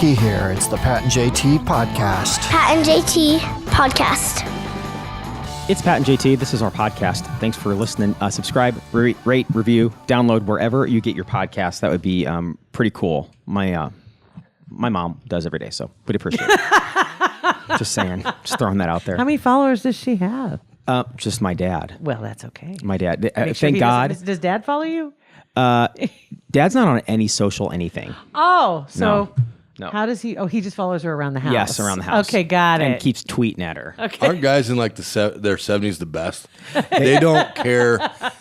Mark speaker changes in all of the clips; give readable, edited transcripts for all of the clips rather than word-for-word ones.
Speaker 1: Ricky here. It's the Pat and JT podcast.
Speaker 2: Pat and JT podcast.
Speaker 3: It's Pat and JT. This is our podcast. Thanks for listening. Subscribe, rate, review, download wherever you get your podcast. That would be pretty cool. My mom does every day, so we'd appreciate it. Just saying. Just throwing that out there.
Speaker 4: How many followers does she have?
Speaker 3: Just my dad.
Speaker 4: Well, that's okay.
Speaker 3: My dad.
Speaker 4: Sure
Speaker 3: Thank God.
Speaker 4: Does Dad follow you?
Speaker 3: Dad's not on any social anything.
Speaker 4: Oh, so
Speaker 3: No.
Speaker 4: how does he? Oh, he just follows her around the house.
Speaker 3: Yes, around the house.
Speaker 4: Okay, got
Speaker 3: and
Speaker 4: it.
Speaker 3: keeps tweeting at her.
Speaker 4: Okay.
Speaker 5: Aren't guys in like their 70s the best? They don't care.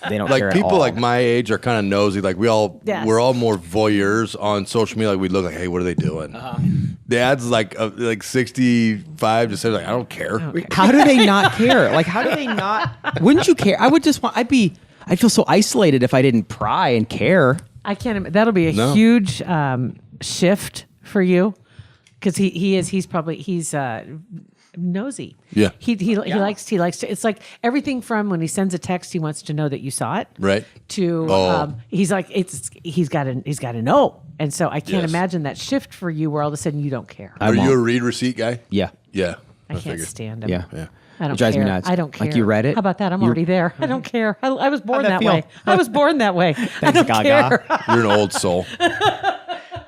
Speaker 3: They don't
Speaker 5: Like
Speaker 3: care at
Speaker 5: people
Speaker 3: all.
Speaker 5: like my age are kind of nosy. Like we're all more voyeurs on social media. Like we look like, hey, what are they doing? Dad's like 65 to 70. Like I don't care.
Speaker 4: Okay.
Speaker 3: How do they not care? Like, how do they not? Wouldn't you care? I'd feel so isolated if I didn't pry and care.
Speaker 4: I can't. That'll be a huge shift for you, because he's nosy.
Speaker 5: Yeah.
Speaker 4: He likes to. It's like everything from when he sends a text, he wants to know that you saw it.
Speaker 5: Right.
Speaker 4: To he's like he's got to know, and so I can't imagine that shift for you where all of a sudden you don't care.
Speaker 5: Are you a read receipt guy?
Speaker 3: Yeah.
Speaker 5: Yeah.
Speaker 4: I can't
Speaker 5: figured.
Speaker 4: stand him.
Speaker 3: Yeah.
Speaker 4: I don't
Speaker 3: It drives
Speaker 4: care.
Speaker 3: me nuts.
Speaker 4: I don't care.
Speaker 3: Like you read it?
Speaker 4: How about that? I'm already there. I don't care. I was born
Speaker 3: How'd that
Speaker 4: that
Speaker 3: feel?
Speaker 4: way. I was born that way. I don't
Speaker 3: Gaga.
Speaker 4: care.
Speaker 5: You're an old soul.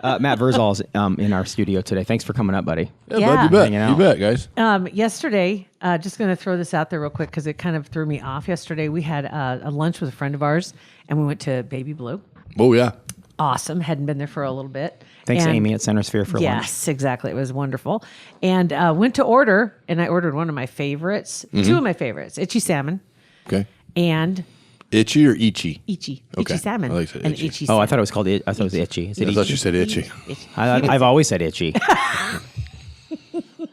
Speaker 3: Matt Vrzal's in our studio today. Thanks for coming up, buddy.
Speaker 5: Yeah, bud, you bet.
Speaker 3: Hanging out.
Speaker 5: You bet, guys.
Speaker 4: Yesterday, just going to throw this out there real quick because it kind of threw me off. Yesterday, we had a lunch with a friend of ours, and we went to Baby Blue.
Speaker 5: Oh, yeah.
Speaker 4: Awesome. Hadn't been there for a little bit.
Speaker 3: Thanks,
Speaker 4: And-
Speaker 3: Amy at Center Sphere for lunch.
Speaker 4: Yes, exactly. It was wonderful. And went to order, and I ordered one of my favorites, two of my favorites, Itchy Salmon
Speaker 5: Okay.
Speaker 4: and
Speaker 5: Itchy or Ichi?
Speaker 4: Itchy.
Speaker 5: Okay.
Speaker 4: Itchy Salmon.
Speaker 5: I like that,
Speaker 4: and
Speaker 5: itchy.
Speaker 4: Itchy
Speaker 3: Oh,
Speaker 4: Salmon.
Speaker 3: I thought it was called. I thought it was itchy. Is it
Speaker 5: I thought
Speaker 3: itchy?
Speaker 5: you said Itchy.
Speaker 3: I've always said itchy.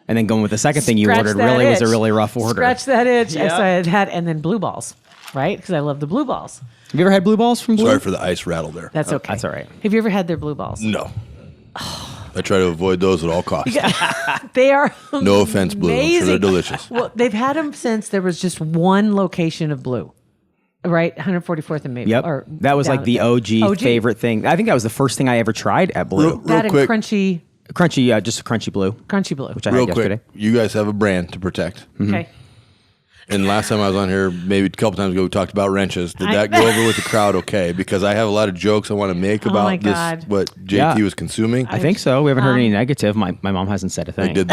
Speaker 3: And then going with the second thing you
Speaker 4: Scratch
Speaker 3: ordered
Speaker 4: that
Speaker 3: really was a
Speaker 4: itch.
Speaker 3: really rough order.
Speaker 4: Scratch that itch.
Speaker 3: Yep.
Speaker 4: So I had, and then blue balls, right? Because I love the blue balls.
Speaker 3: Have you ever had blue balls from Blue?
Speaker 5: Sorry for the ice rattle there.
Speaker 4: That's okay.
Speaker 3: That's all right.
Speaker 4: Have you ever had their blue balls?
Speaker 5: No. I try to avoid those at all costs.
Speaker 4: They are
Speaker 5: No offense, Blue. I'm sure they're
Speaker 4: amazing.
Speaker 5: delicious.
Speaker 4: Well, they've had them since there was just one location of blue, right? 144th and Maple.
Speaker 3: Yep.
Speaker 4: Or
Speaker 3: That was like the OG favorite thing. I think that was the first thing I ever tried at Blue.
Speaker 5: Real
Speaker 4: That and
Speaker 5: quick.
Speaker 4: crunchy
Speaker 3: Just a crunchy blue,
Speaker 4: blue.
Speaker 3: which I
Speaker 5: Real
Speaker 3: had
Speaker 5: quick,
Speaker 3: yesterday.
Speaker 5: you guys have a brand to protect.
Speaker 4: Okay.
Speaker 5: And last time I was on here, maybe a couple times ago, we talked about wrenches. Did that go over with the crowd okay? Because I have a lot of jokes I want to make
Speaker 4: my
Speaker 5: about
Speaker 4: God.
Speaker 5: this, what JT
Speaker 3: Yeah.
Speaker 5: was consuming.
Speaker 3: I think so. We haven't heard any negative. My mom hasn't said a thing.
Speaker 5: Like,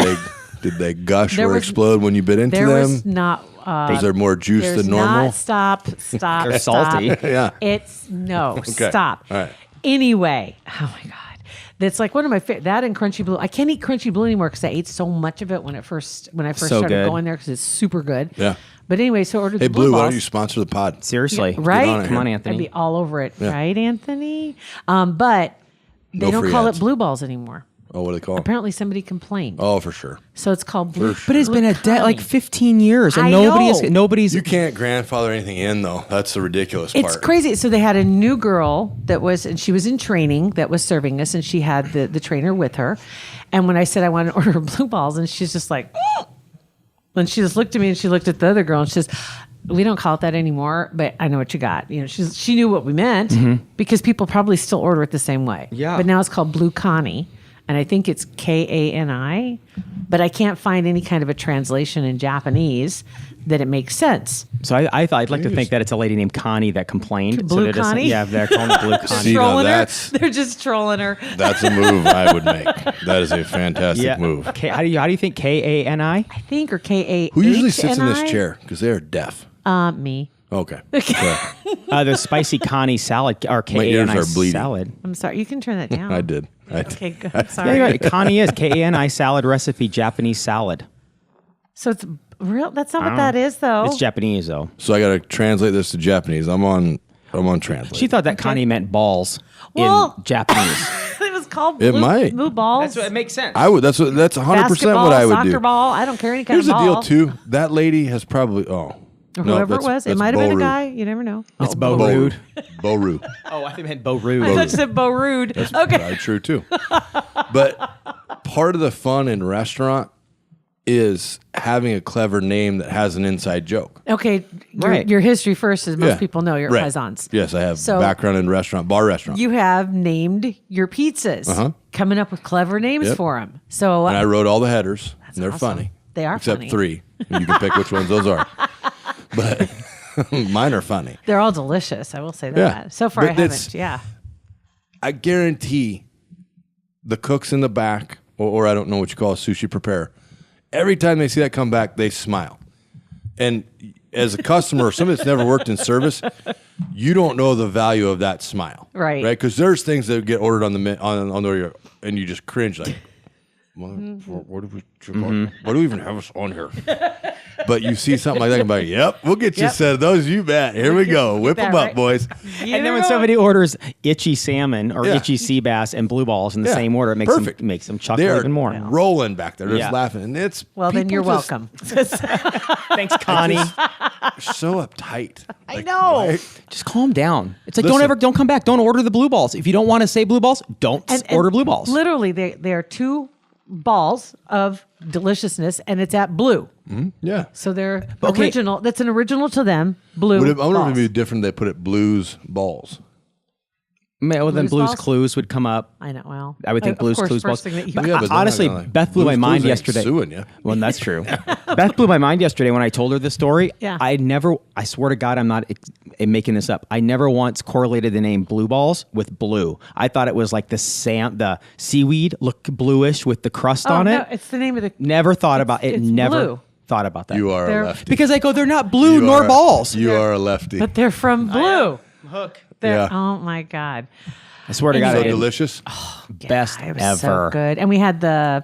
Speaker 5: did they gush
Speaker 4: There
Speaker 5: or
Speaker 4: was-
Speaker 5: explode when you bit into
Speaker 4: There
Speaker 5: them?
Speaker 4: was not.
Speaker 5: Was there more juice
Speaker 4: There's
Speaker 5: than normal?
Speaker 4: not. Stop.
Speaker 3: They're salty.
Speaker 5: Yeah.
Speaker 4: It's no.
Speaker 5: Okay.
Speaker 4: Stop.
Speaker 5: All right.
Speaker 4: Anyway, oh my God. That's like one of my that and Crunchy Blue. I can't eat Crunchy Blue anymore because I ate so much of it when I first
Speaker 3: So
Speaker 4: started
Speaker 3: good.
Speaker 4: going there because it's super good.
Speaker 5: Yeah.
Speaker 4: But anyway, so I ordered
Speaker 5: Hey,
Speaker 4: the blue
Speaker 5: Blue, why
Speaker 4: balls.
Speaker 5: don't you sponsor the pod?
Speaker 3: Seriously.
Speaker 4: Right?
Speaker 5: Get on it.
Speaker 3: Come on,
Speaker 4: I'd
Speaker 3: Anthony.
Speaker 4: be all over it,
Speaker 5: Yeah.
Speaker 4: right, Anthony? But they
Speaker 5: No
Speaker 4: don't
Speaker 5: free
Speaker 4: call
Speaker 5: ads.
Speaker 4: it blue balls anymore.
Speaker 5: Oh, what do they call them?
Speaker 4: Apparently, somebody complained.
Speaker 5: Oh, for sure.
Speaker 4: So it's called blue.
Speaker 3: But it's been like 15 years, and
Speaker 4: I
Speaker 3: nobody's.
Speaker 5: You can't grandfather anything in, though. That's the ridiculous
Speaker 4: It's
Speaker 5: part.
Speaker 4: crazy. So they had a new girl and she was in training that was serving us, and she had the trainer with her. And when I said I want to order blue balls, and she's just like, and she just looked at me and she looked at the other girl and she says, "We don't call it that anymore, but I know what you got." You know, she knew what we meant because people probably still order it the same way.
Speaker 3: Yeah.
Speaker 4: But now it's called Blue Connie. And I think it's Kani, but I can't find any kind of a translation in Japanese that it makes sense.
Speaker 3: So I'd like to think that it's a lady named Connie that complained.
Speaker 4: Blue
Speaker 3: that it doesn't-
Speaker 4: Connie?
Speaker 3: Yeah, they're calling it Blue Connie.
Speaker 5: See, now
Speaker 4: Trolling her.
Speaker 5: that's-
Speaker 4: They're just trolling her.
Speaker 5: That's a move I would make. That is a fantastic move.
Speaker 3: How do you think Kani?
Speaker 4: I think, or Kani.
Speaker 5: Who usually sits in this chair? Because they are deaf.
Speaker 4: Me.
Speaker 5: Okay.
Speaker 3: The spicy Connie salad or
Speaker 5: My ears
Speaker 3: Kani
Speaker 5: are bleeding.
Speaker 3: salad.
Speaker 4: I'm sorry. You can turn that down.
Speaker 5: I did.
Speaker 4: Okay, good. I'm
Speaker 3: Yeah,
Speaker 4: sorry.
Speaker 3: you're right. Connie is Kani salad recipe, Japanese salad.
Speaker 4: So it's real. That's not what that is, though.
Speaker 3: It's Japanese though.
Speaker 5: So I got to translate this to Japanese. I'm on Translate.
Speaker 3: She thought that Connie meant balls
Speaker 4: Well-
Speaker 3: in Japanese.
Speaker 4: it was called
Speaker 5: It
Speaker 4: blue,
Speaker 5: might.
Speaker 4: blue balls.
Speaker 3: makes sense.
Speaker 5: I would. That's 100%
Speaker 4: basketball,
Speaker 5: what I would
Speaker 4: soccer
Speaker 5: do.
Speaker 4: ball. I don't care any kind
Speaker 5: Here's
Speaker 4: of
Speaker 5: the
Speaker 4: ball.
Speaker 5: deal too. That lady has probably
Speaker 4: Or whoever it was. It might have been a
Speaker 5: Bo
Speaker 4: guy. You never know.
Speaker 3: It's Bo Rude.
Speaker 5: Bo Rude.
Speaker 3: Oh, I think it meant Bo Rude.
Speaker 4: I thought you said Bo Rude. Okay.
Speaker 5: Probably true too. But part of the fun in restaurant is having a clever name that has an inside joke.
Speaker 4: Okay,
Speaker 3: Right.
Speaker 4: your history first, as most
Speaker 5: Yeah.
Speaker 4: people know, you're
Speaker 5: Right.
Speaker 4: Paisans.
Speaker 5: Yes, I have
Speaker 4: So-
Speaker 5: background in bar restaurant.
Speaker 4: You have named your pizzas, coming up with clever names
Speaker 5: Yep.
Speaker 4: for them. So
Speaker 5: and I wrote all the headers, and they're
Speaker 4: awesome.
Speaker 5: funny.
Speaker 4: They are
Speaker 5: except
Speaker 4: funny.
Speaker 5: 3. And you can pick which ones those are. But mine are funny.
Speaker 4: they're all delicious. I will say that.
Speaker 5: Yeah.
Speaker 4: So far,
Speaker 5: But
Speaker 4: I haven't.
Speaker 5: it's-
Speaker 4: Yeah.
Speaker 5: I guarantee the cooks in the back, or I don't know what you call a sushi preparer, every time they see that come back, they smile. And as a customer or somebody that's never worked in service, you don't know the value of that smile.
Speaker 4: Right.
Speaker 5: Right? Because there's things that get ordered on the and you just cringe like, what do we even have us on here? But you see something like that and be like, yep, we'll get you a set of those. You bet. Here we go. Whip them
Speaker 4: that
Speaker 5: up,
Speaker 4: right.
Speaker 5: boys.
Speaker 3: And then when somebody orders itchy salmon or
Speaker 5: Yeah.
Speaker 3: itchy sea bass and blue balls in the
Speaker 5: Yeah.
Speaker 3: same order, it
Speaker 5: Perfect.
Speaker 3: makes them chuckle
Speaker 5: They're
Speaker 3: even more.
Speaker 5: rolling back there, just
Speaker 3: Yeah.
Speaker 5: laughing. And it's
Speaker 4: Well, then
Speaker 5: people
Speaker 4: you're
Speaker 5: just
Speaker 4: welcome.
Speaker 3: Thanks, Connie.
Speaker 5: So uptight.
Speaker 3: I know.
Speaker 5: Right?
Speaker 3: Just calm down. It's like
Speaker 5: Listen.
Speaker 3: don't come back. Don't order the blue balls. If you don't want to say blue balls, don't order blue balls.
Speaker 4: Literally, they are 2 balls of deliciousness, and it's at blue.
Speaker 5: Yeah.
Speaker 4: So they're
Speaker 3: Okay.
Speaker 4: original. That's an original to them. Blue.
Speaker 5: I wonder if
Speaker 4: balls.
Speaker 5: it'd be different if they put it blues balls.
Speaker 3: Well, then
Speaker 4: Blues
Speaker 3: Blues
Speaker 4: balls?
Speaker 3: Clues would come up.
Speaker 4: I know. Well,
Speaker 3: I would think
Speaker 4: of
Speaker 3: Blues
Speaker 4: course,
Speaker 3: Clues
Speaker 4: first
Speaker 3: balls.
Speaker 4: thing that you
Speaker 3: But
Speaker 5: Yeah, but they're not
Speaker 3: honestly,
Speaker 5: gonna, like,
Speaker 3: Beth blew my
Speaker 5: Blues
Speaker 3: mind
Speaker 5: Clues ain't
Speaker 3: yesterday.
Speaker 5: suing you.
Speaker 3: Well, that's true. Beth blew my mind yesterday when I told her this story.
Speaker 4: Yeah.
Speaker 3: I swear to God, I'm not making this up. I never once correlated the name Blue Balls with blue. I thought it was like the seaweed look bluish with the crust
Speaker 4: Oh,
Speaker 3: on
Speaker 4: no,
Speaker 3: it.
Speaker 4: it's the name of the.
Speaker 3: Never thought about it.
Speaker 4: it's
Speaker 3: Never
Speaker 4: blue.
Speaker 3: thought about that.
Speaker 5: You are
Speaker 4: They're-
Speaker 5: a lefty.
Speaker 3: Because I go, they're not blue
Speaker 5: You
Speaker 3: nor
Speaker 5: are-
Speaker 3: balls.
Speaker 5: You are a lefty.
Speaker 4: But they're from blue.
Speaker 3: Hook.
Speaker 4: They're,
Speaker 5: Yeah.
Speaker 4: Oh my God.
Speaker 3: I swear to God,
Speaker 5: so
Speaker 3: it-
Speaker 5: delicious.
Speaker 3: best
Speaker 4: It was
Speaker 3: ever.
Speaker 4: so good. And we had the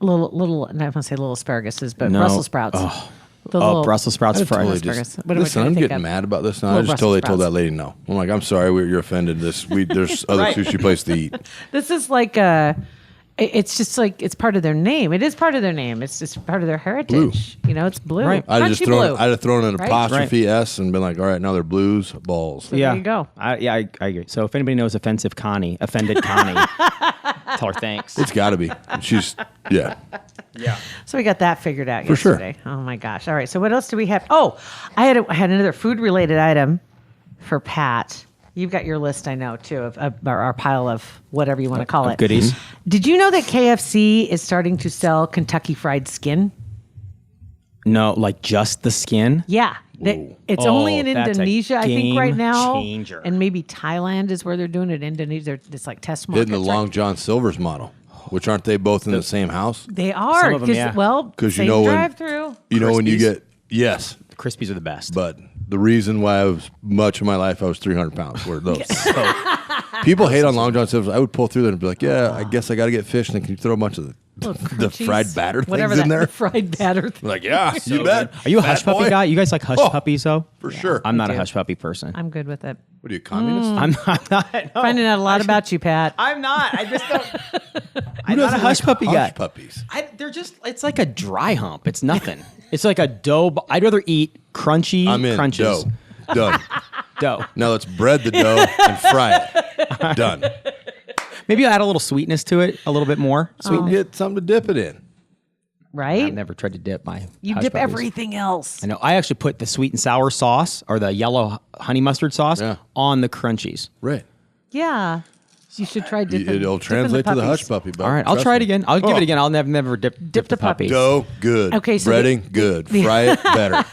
Speaker 4: little. I don't want to say little asparaguses, but
Speaker 3: No.
Speaker 4: Brussels sprouts.
Speaker 3: Oh.
Speaker 4: The
Speaker 3: Oh,
Speaker 4: little-
Speaker 3: Brussels sprouts
Speaker 5: I
Speaker 3: fried.
Speaker 5: totally
Speaker 4: asparagus.
Speaker 5: just,
Speaker 4: What am I
Speaker 5: listen,
Speaker 4: trying
Speaker 5: I'm
Speaker 4: to think
Speaker 5: getting
Speaker 4: of?
Speaker 5: mad about this now. I
Speaker 4: Little
Speaker 5: just
Speaker 4: Brussels
Speaker 5: totally told
Speaker 4: sprouts.
Speaker 5: that lady no. I'm like, I'm sorry, you're offended. There's other
Speaker 3: Right.
Speaker 5: sushi place to eat.
Speaker 4: This is like it's just like it's part of their name. It is part of their name. It's just part of their heritage. You know, it's blue.
Speaker 3: Right.
Speaker 5: I'd have
Speaker 4: Crunchy blue.
Speaker 5: thrown an
Speaker 4: Right?
Speaker 5: apostrophe S and been like, all right, now they're blues balls.
Speaker 4: So there you go.
Speaker 3: I agree. So if anybody knows offended Connie, tell her thanks.
Speaker 5: It's got to be. She's yeah.
Speaker 4: So we got that figured out
Speaker 5: For sure.
Speaker 4: yesterday. Oh my gosh! All right. So what else do we have? Oh, I had another food related item for Pat. You've got your list, I know, too, of our pile of whatever you want to call it.
Speaker 3: Goodies.
Speaker 4: Did you know that KFC is starting to sell Kentucky Fried Skin?
Speaker 3: No, like just the skin.
Speaker 4: Yeah. It's only in
Speaker 3: that's a
Speaker 4: Indonesia, I think, right
Speaker 3: game
Speaker 4: now.
Speaker 3: changer.
Speaker 4: And maybe Thailand is where they're doing it. Indonesia, it's like test markets.
Speaker 5: Hitting the Long
Speaker 4: right?
Speaker 5: John Silver's model, which aren't they both in the same house?
Speaker 4: They are.
Speaker 3: Some of them,
Speaker 4: Because,
Speaker 3: yeah.
Speaker 4: well,
Speaker 5: 'Cause you
Speaker 4: same
Speaker 5: know when-
Speaker 4: drive-through.
Speaker 5: You know when you
Speaker 3: Crispies?
Speaker 5: get yes,
Speaker 3: The Crispies are the best.
Speaker 5: but the reason why I was much of my life I was 300 pounds were those. So, people hate on Long John Silver's. I would pull through there and be like, yeah, I guess I got to get fish, and then can you throw a bunch of the
Speaker 4: Crunchies,
Speaker 5: fried batter
Speaker 4: whatever
Speaker 5: things in
Speaker 4: that,
Speaker 5: there?
Speaker 4: the fried batter.
Speaker 5: I'm like, yeah, you bet.
Speaker 3: Are you a
Speaker 5: Fat
Speaker 3: hush puppy
Speaker 5: boy.
Speaker 3: guy? You guys like hush puppies though?
Speaker 5: For sure.
Speaker 3: I'm not a
Speaker 4: do.
Speaker 3: hush puppy person.
Speaker 4: I'm good with it.
Speaker 5: What are you, communist?
Speaker 3: I'm not. No.
Speaker 4: Finding out a lot about you, Pat.
Speaker 3: I'm not. I just don't. I'm
Speaker 5: Who
Speaker 3: not a
Speaker 5: doesn't
Speaker 3: hush
Speaker 5: like
Speaker 3: puppy guy.
Speaker 5: Hush puppies.
Speaker 3: They're just. It's like a dry hump. It's nothing. It's like a dough. I'd rather eat crunchy
Speaker 5: I'm in
Speaker 3: crunches.
Speaker 5: dough. Done.
Speaker 3: Dough.
Speaker 5: Now let's bread the dough and fry it. Done.
Speaker 3: Maybe I'll add a little sweetness to it, a little bit more.
Speaker 5: So get something to dip it in.
Speaker 4: Right?
Speaker 3: I've never tried to dip my.
Speaker 4: You
Speaker 3: hush
Speaker 4: dip
Speaker 3: puppies.
Speaker 4: everything else.
Speaker 3: I know. I actually put the sweet and sour sauce or the yellow honey mustard sauce
Speaker 5: Yeah.
Speaker 3: on the crunchies.
Speaker 5: Right.
Speaker 4: Yeah. You should try dipping.
Speaker 5: It'll
Speaker 4: dipping
Speaker 5: translate to the
Speaker 4: puppies.
Speaker 5: hush puppy. But
Speaker 3: All right, I'll
Speaker 5: trust
Speaker 3: try it
Speaker 5: me.
Speaker 3: again. I'll give
Speaker 5: Oh.
Speaker 3: it again. I'll never dip
Speaker 4: the
Speaker 3: the puppies.
Speaker 5: Dough, good.
Speaker 4: Okay, so
Speaker 5: breading, good. Fry it, better.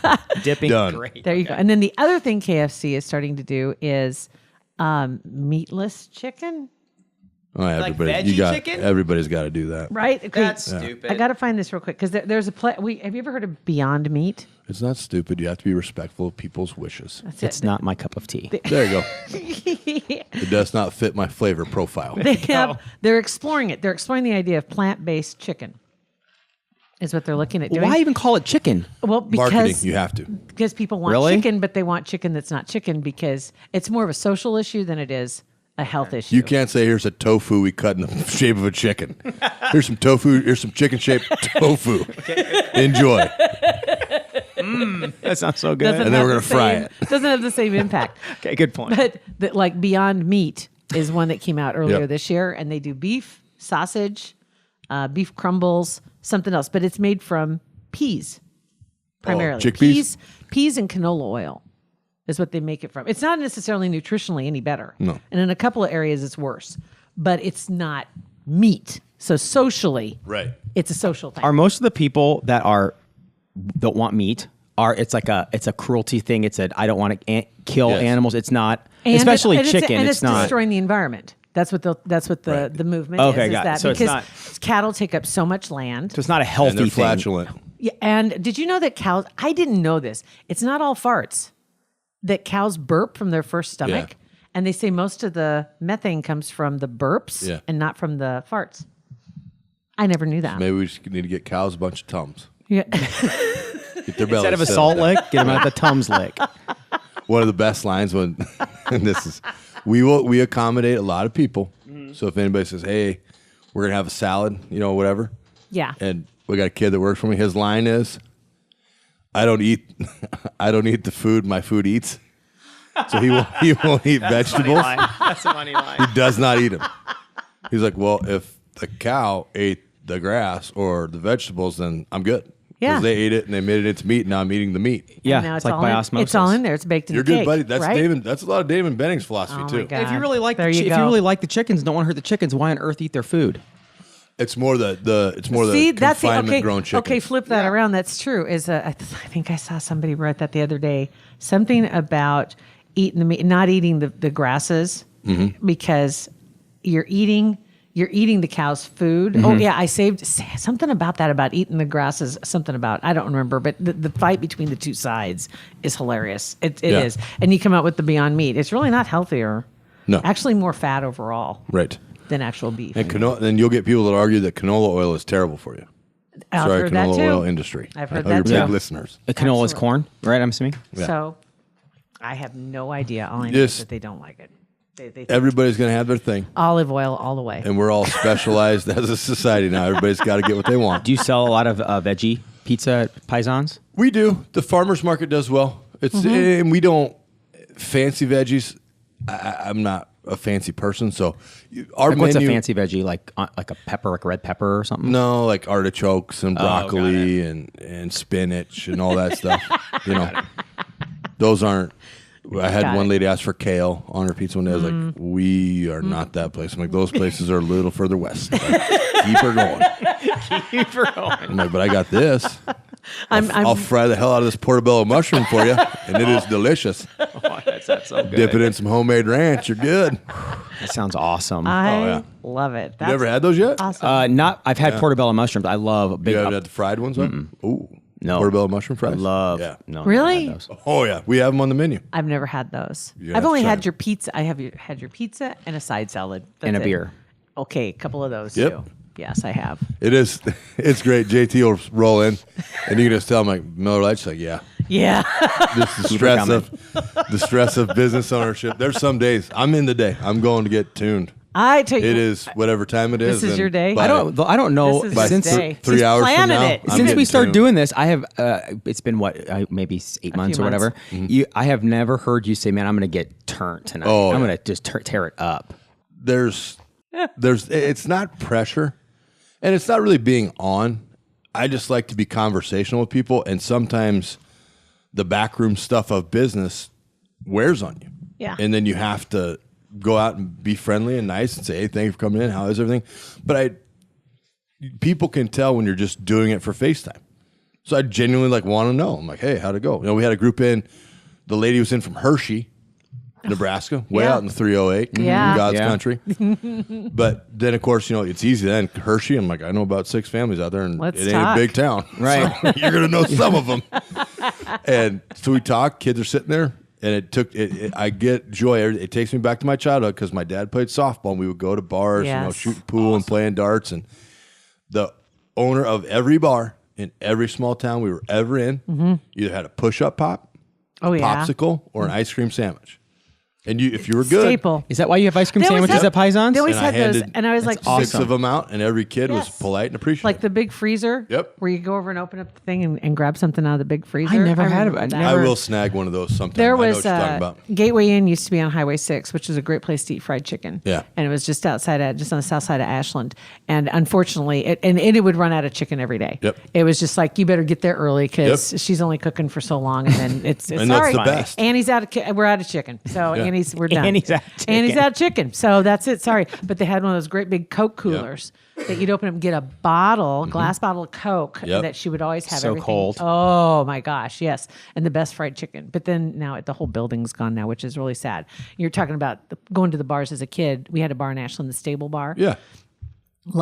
Speaker 3: Dipping,
Speaker 5: Done.
Speaker 3: great.
Speaker 4: There you go. And then the other thing KFC is starting to do is meatless chicken.
Speaker 5: Oh, everybody,
Speaker 3: veggie chicken?
Speaker 5: Everybody's got to do that.
Speaker 4: Right? Okay.
Speaker 3: That's stupid.
Speaker 4: I got to find this real quick because there's a have you ever heard of Beyond Meat?
Speaker 5: It's not stupid. You have to be respectful of people's wishes.
Speaker 4: That's
Speaker 3: It's not my cup of tea.
Speaker 5: There you go. It does not fit my flavor profile.
Speaker 4: They're exploring it. They're exploring the idea of plant-based chicken. Is what they're looking at doing.
Speaker 3: Why even call it chicken?
Speaker 4: Well,
Speaker 5: Marketing,
Speaker 4: because
Speaker 5: you have to.
Speaker 4: because people want
Speaker 3: Really?
Speaker 4: chicken, but they want chicken that's not chicken because it's more of a social issue than it is a health issue.
Speaker 5: You can't say here's a tofu we cut in the shape of a chicken. Here's some tofu. Here's some chicken shaped tofu. Enjoy.
Speaker 3: That sounds so good.
Speaker 4: Doesn't
Speaker 5: And then
Speaker 4: have
Speaker 5: we're
Speaker 4: the
Speaker 5: gonna fry
Speaker 4: same-
Speaker 5: it.
Speaker 4: Doesn't have the same impact.
Speaker 3: Okay, good point.
Speaker 4: But like Beyond Meat is one that came out earlier
Speaker 5: Yep.
Speaker 4: this year, and they do beef, sausage, beef crumbles, something else, but it's made from peas, primarily.
Speaker 5: chickpeas?
Speaker 4: Peas and canola oil is what they make it from. It's not necessarily nutritionally any better.
Speaker 5: No.
Speaker 4: And in a couple of areas, it's worse. But it's not meat. So socially,
Speaker 5: Right.
Speaker 4: it's a social thing.
Speaker 3: Are most of the people that don't want meat it's a cruelty thing? It's I don't want to kill
Speaker 5: Yes.
Speaker 3: animals. It's not,
Speaker 4: And
Speaker 3: especially
Speaker 4: it's
Speaker 3: chicken.
Speaker 4: and it's
Speaker 3: not
Speaker 4: destroying the environment. That's what the movement
Speaker 3: Okay,
Speaker 4: is
Speaker 3: got it.
Speaker 4: that
Speaker 3: So it's
Speaker 4: because
Speaker 3: not-
Speaker 4: cattle take up so much land.
Speaker 3: So it's not a healthy
Speaker 5: And they're
Speaker 3: thing.
Speaker 5: flatulent.
Speaker 4: Yeah, and did you know that cows? I didn't know this. It's not all farts. That cows burp from their first stomach, and they say most of the methane comes from the burps and not from the farts. I never knew that.
Speaker 5: Maybe we just need to get cows a bunch of Tums.
Speaker 4: Yeah.
Speaker 5: Get their bellies
Speaker 3: Instead of a
Speaker 5: set
Speaker 3: salt
Speaker 5: up.
Speaker 3: lick, get them out the Tums lick.
Speaker 5: One of the best lines when and this is we accommodate a lot of people. So if anybody says, "Hey, we're gonna have a salad," whatever,
Speaker 4: Yeah.
Speaker 5: and we got a kid that works for me, his line is, "I don't eat the food my food eats." So he won't eat vegetables.
Speaker 3: That's a funny line.
Speaker 5: He does not eat them. He's like, "Well, if the cow ate the grass or the vegetables, then I'm good."
Speaker 4: Yeah.
Speaker 5: Because they ate it and they made it into meat. Now I'm eating the meat.
Speaker 3: Yeah,
Speaker 4: Now
Speaker 3: it's like
Speaker 4: all
Speaker 3: by
Speaker 4: in,
Speaker 3: osmosis.
Speaker 4: It's all in there. It's baked in
Speaker 5: You're
Speaker 4: the
Speaker 5: good,
Speaker 4: cake,
Speaker 5: buddy. That's
Speaker 4: right?
Speaker 5: That's a lot of David Benning's philosophy
Speaker 4: Oh
Speaker 5: too.
Speaker 4: my God.
Speaker 3: If you really like
Speaker 4: There you
Speaker 3: if you
Speaker 4: go.
Speaker 3: really like the chickens, don't want to hurt the chickens. Why on earth eat their food?
Speaker 5: It's more the
Speaker 4: See, that's the
Speaker 5: confinement
Speaker 4: okay.
Speaker 5: grown chicken.
Speaker 4: Okay, flip that around. That's true. I think I saw somebody write that the other day. Something about eating the meat, not eating the grasses because you're eating the cow's food. Oh yeah, I saved something about that about eating the grasses. Something about I don't remember, but the fight between the two sides is hilarious. It is, and you come out with the Beyond Meat. It's really not healthier.
Speaker 5: No.
Speaker 4: Actually, more fat overall
Speaker 5: Right.
Speaker 4: than actual beef.
Speaker 5: And then you'll get people that argue that canola oil is terrible for you.
Speaker 4: I've
Speaker 5: Sorry,
Speaker 4: heard that
Speaker 5: canola
Speaker 4: too.
Speaker 5: oil industry.
Speaker 4: I've heard
Speaker 5: I know
Speaker 4: that
Speaker 5: your
Speaker 4: too.
Speaker 5: big listeners.
Speaker 3: Canola is
Speaker 4: Absolutely.
Speaker 3: corn, right? I'm assuming.
Speaker 4: So I have no idea. All I know
Speaker 5: Just-
Speaker 4: is that they don't like it. They think
Speaker 5: Everybody's going to have their thing,
Speaker 4: olive oil all the way.
Speaker 5: and we're all specialized as a society now. Everybody's got to get what they want.
Speaker 3: Do you sell a lot of veggie pizza at Paisans?
Speaker 5: We do. The farmers market does well. It's and we don't fancy veggies. I'm not a fancy person, so our
Speaker 3: Like
Speaker 5: menu.
Speaker 3: what's a fancy veggie? Like a pepper, like a red pepper or something?
Speaker 5: No, like artichokes and
Speaker 3: got
Speaker 5: broccoli and spinach and all that stuff. Those aren't. I had
Speaker 4: Got
Speaker 5: one
Speaker 4: it.
Speaker 5: lady ask for kale on her pizza one day. I was like, "We are not that place." I'm like, "Those places are a little further west. Like, keep her going."
Speaker 3: Keep her going.
Speaker 5: I'm like, "But I got this.
Speaker 4: I'm
Speaker 5: I'll fry the hell out of this portobello mushroom for you, and it is delicious.
Speaker 3: Oh, that's so good.
Speaker 5: Dip it in some homemade ranch. You're good."
Speaker 3: That sounds awesome.
Speaker 4: I love it.
Speaker 5: You never had those yet?
Speaker 4: Awesome.
Speaker 3: I've had portobello mushrooms. I love big.
Speaker 5: You haven't had the fried ones? Ooh,
Speaker 3: No.
Speaker 5: portobello mushroom fries.
Speaker 3: love.
Speaker 5: Yeah.
Speaker 3: No,
Speaker 4: Really?
Speaker 3: never had those.
Speaker 5: Oh yeah, we have them on the menu.
Speaker 4: I've never had those.
Speaker 5: You
Speaker 4: I've
Speaker 5: have to
Speaker 4: only
Speaker 5: try
Speaker 4: had
Speaker 5: them.
Speaker 4: your pizza. Had your pizza and a side salad. That's
Speaker 3: And a
Speaker 4: it.
Speaker 3: beer.
Speaker 4: Okay, a couple of those
Speaker 5: Yep.
Speaker 4: too. Yes, I have.
Speaker 5: It is. It's great. JT will roll in, and you can just tell him like Miller Lite. She's like, "Yeah,
Speaker 4: Yeah.
Speaker 5: this is the stress of business ownership." There's some days I'm in the day. I'm going to get tuned.
Speaker 4: I tell you,
Speaker 5: It is whatever time it is.
Speaker 4: This is
Speaker 5: and
Speaker 4: your day?
Speaker 5: by-
Speaker 3: I don't know.
Speaker 4: This is
Speaker 5: by
Speaker 4: his
Speaker 3: Since
Speaker 4: day.
Speaker 5: 3
Speaker 4: He's
Speaker 5: hours from
Speaker 4: planning
Speaker 5: now,
Speaker 4: it.
Speaker 5: I'm
Speaker 3: since
Speaker 5: getting
Speaker 3: we started
Speaker 5: tuned.
Speaker 3: doing this, I have. It's been maybe 8 months or
Speaker 4: months.
Speaker 3: whatever. I have never heard you say, "Man, I'm going to get turned tonight.
Speaker 5: Oh,
Speaker 3: I'm
Speaker 5: yeah.
Speaker 3: going to just tear it up."
Speaker 5: there's it's not pressure, and it's not really being on. I just like to be conversational with people, and sometimes the backroom stuff of business wears on you.
Speaker 4: Yeah.
Speaker 5: And then you have to go out and be friendly and nice and say, "Hey, thank you for coming in. How is everything?" But people can tell when you're just doing it for FaceTime. So I genuinely want to know. I'm like, "Hey, how'd it go?" We had a group in. The lady was in from Hershey, Nebraska, way
Speaker 4: Yeah.
Speaker 5: out in the 308,
Speaker 4: Yeah.
Speaker 5: in God's
Speaker 3: Yeah.
Speaker 5: country. But then, of course, it's easy then. Hershey, I'm like, I know about 6 families out there, and
Speaker 4: Let's
Speaker 5: it ain't
Speaker 4: talk.
Speaker 5: a big town.
Speaker 3: Right.
Speaker 5: So you're going to know some of them. And so we talk, kids are sitting there, and I get joy. It takes me back to my childhood because my dad played softball, and we would go to bars,
Speaker 4: Yes.
Speaker 5: shooting pool and playing darts. And the owner of every bar in every small town we were ever in either had a push-up pop,
Speaker 4: Oh yeah.
Speaker 5: popsicle, or an ice cream sandwich. And if you were good,
Speaker 4: Staple.
Speaker 3: Is that why you have ice cream
Speaker 4: They always
Speaker 3: sandwiches
Speaker 4: have-
Speaker 3: at Paisans?
Speaker 4: They always
Speaker 5: And I
Speaker 4: had those,
Speaker 5: handed
Speaker 4: and I was like,
Speaker 3: That's
Speaker 5: six
Speaker 3: awesome.
Speaker 5: of them out, and every kid was
Speaker 4: Yes.
Speaker 5: polite and appreciative.
Speaker 4: like the big freezer.
Speaker 5: Yep.
Speaker 4: Where you go over and open up the thing and grab something out of the big freezer.
Speaker 3: I never had
Speaker 4: remember
Speaker 3: it.
Speaker 4: that.
Speaker 5: I will snag one of those sometime.
Speaker 4: There
Speaker 5: I know
Speaker 4: was
Speaker 5: what you're talking about.
Speaker 4: Gateway Inn used to be on Highway 6, which is a great place to eat fried chicken.
Speaker 5: Yeah.
Speaker 4: And it was just outside, just on the south side of Ashland. And unfortunately, it would run out of chicken every day.
Speaker 5: Yep.
Speaker 4: It was just like, you better get there early because
Speaker 5: Yep.
Speaker 4: she's only cooking for so long. And then it's
Speaker 5: And that's
Speaker 4: sorry.
Speaker 5: the best.
Speaker 4: Annie's we're out of chicken. So
Speaker 5: Yeah.
Speaker 4: we're done.
Speaker 3: Annie's out of chicken.
Speaker 4: Annie's out of chicken. So that's it. Sorry. But they had one of those great big Coke coolers that you'd open up and get a bottle, glass bottle of Coke
Speaker 5: Yep.
Speaker 4: that she would always have
Speaker 3: So
Speaker 4: everything.
Speaker 3: cold.
Speaker 4: Oh my gosh, yes. And the best fried chicken. But then now the whole building's gone now, which is really sad. You're talking about going to the bars as a kid. We had a bar in Ashland, the Stable Bar.
Speaker 5: Yeah.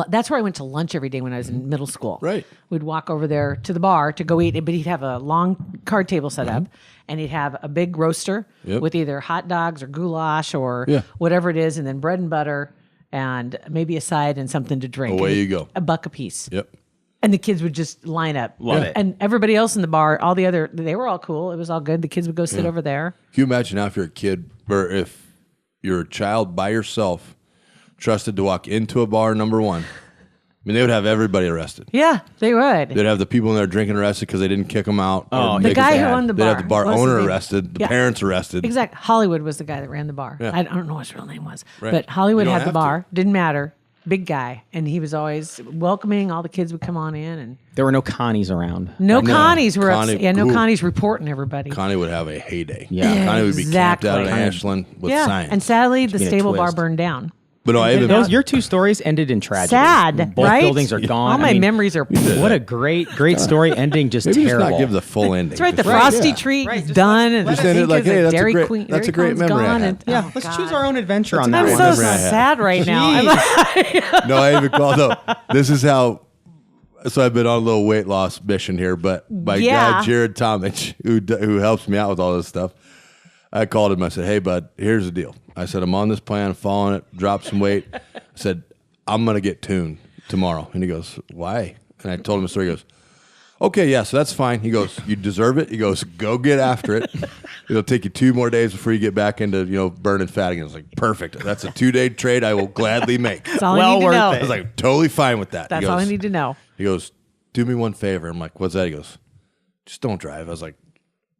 Speaker 4: That's where I went to lunch every day when I was in middle school.
Speaker 5: Right.
Speaker 4: We'd walk over there to the bar to go eat, but he'd have a long card table set up, and he'd have a big roaster
Speaker 5: Yep.
Speaker 4: with either hot dogs or goulash or
Speaker 5: Yeah.
Speaker 4: whatever it is, and then bread and butter and maybe a side and something to drink.
Speaker 5: Away
Speaker 4: And
Speaker 5: you go.
Speaker 4: $1 a piece.
Speaker 5: Yep.
Speaker 4: And the kids would just line up.
Speaker 3: Love it.
Speaker 4: And everybody else in the bar, they were all cool. It was all good. The kids would go sit over there.
Speaker 5: Can you imagine now if you're a kid or if you're a child by yourself, trusted to walk into a bar, number one? I mean, they would have everybody arrested.
Speaker 4: Yeah, they would.
Speaker 5: They'd have the people in there drinking arrested because they didn't kick them out.
Speaker 3: Oh,
Speaker 5: or
Speaker 3: The
Speaker 5: make
Speaker 4: guy
Speaker 5: it
Speaker 4: who
Speaker 5: bad.
Speaker 4: owned the
Speaker 5: They'd have
Speaker 4: bar.
Speaker 5: the bar
Speaker 4: What was his
Speaker 5: owner
Speaker 4: name?
Speaker 5: arrested, the
Speaker 4: Yeah.
Speaker 5: parents arrested.
Speaker 4: Exactly. Hollywood was the guy that ran the bar.
Speaker 5: Yeah.
Speaker 4: I don't know what his real name was.
Speaker 5: Right.
Speaker 4: But Hollywood
Speaker 5: You don't
Speaker 4: had the
Speaker 5: have to.
Speaker 4: bar. Didn't matter. Big guy. And he was always welcoming. All the kids would come on in. And
Speaker 3: There were no Connies around.
Speaker 4: no
Speaker 5: No.
Speaker 4: Connies were
Speaker 5: Connie-
Speaker 4: no
Speaker 5: ooh.
Speaker 4: Connies reporting everybody.
Speaker 5: Connie would have a heyday.
Speaker 3: Yeah.
Speaker 5: Connie would be camped out in
Speaker 4: Exactly.
Speaker 5: Ashland with
Speaker 4: yeah.
Speaker 5: science.
Speaker 4: And sadly, the
Speaker 3: Give me a
Speaker 4: Stable Bar
Speaker 3: twist.
Speaker 4: burned down.
Speaker 5: but no, I even
Speaker 3: Your two stories ended in tragedy.
Speaker 4: Sad,
Speaker 3: Both
Speaker 4: right?
Speaker 3: buildings are gone.
Speaker 4: All my
Speaker 3: I mean,
Speaker 4: memories are.
Speaker 3: What a great story ending. Just
Speaker 5: maybe
Speaker 3: terrible.
Speaker 5: just not give the full ending.
Speaker 4: That's right. The
Speaker 5: Just-
Speaker 4: frosty
Speaker 5: yeah.
Speaker 4: treat
Speaker 3: Right,
Speaker 4: is
Speaker 3: just
Speaker 4: done, and
Speaker 5: Just
Speaker 4: the
Speaker 5: end it
Speaker 4: ink
Speaker 5: like,
Speaker 4: is
Speaker 5: hey,
Speaker 4: a
Speaker 5: that's a
Speaker 4: Dairy
Speaker 5: great-
Speaker 4: Queen.
Speaker 5: that's a
Speaker 4: Dairy
Speaker 5: great
Speaker 4: Queen's
Speaker 5: memory I
Speaker 4: gone,
Speaker 5: had.
Speaker 4: and-
Speaker 3: Yeah,
Speaker 4: oh,
Speaker 3: let's
Speaker 4: God.
Speaker 3: choose our own adventure on that
Speaker 4: I'm
Speaker 5: great
Speaker 3: one.
Speaker 4: so
Speaker 5: memory I had.
Speaker 4: sad right now.
Speaker 3: Jeez.
Speaker 5: No, I even called up. This is how. So I've been on a little weight loss mission here, but my
Speaker 4: Yeah.
Speaker 5: guy Jared Tomich, who helps me out with all this stuff, I called him. I said, "Hey, bud, here's the deal." I said, "I'm on this plan, following it, drop some weight." I said, "I'm gonna get tuned tomorrow." And he goes, "Why?" And I told him a story. He goes, "Okay, yeah, so that's fine." He goes, "You deserve it." He goes, "Go get after it. It'll take you 2 more days before you get back into burning fat again." I was like, "Perfect. That's a 2-day trade I will gladly make."
Speaker 4: That's all I
Speaker 3: Well
Speaker 4: need to
Speaker 3: worth
Speaker 4: know.
Speaker 5: I was like, "Totally fine with that."
Speaker 4: That's
Speaker 5: He
Speaker 4: all I
Speaker 5: goes-
Speaker 4: need to know.
Speaker 5: He goes, "Do me one favor." I'm like, "What's that?" He goes, "Just don't drive." I was like,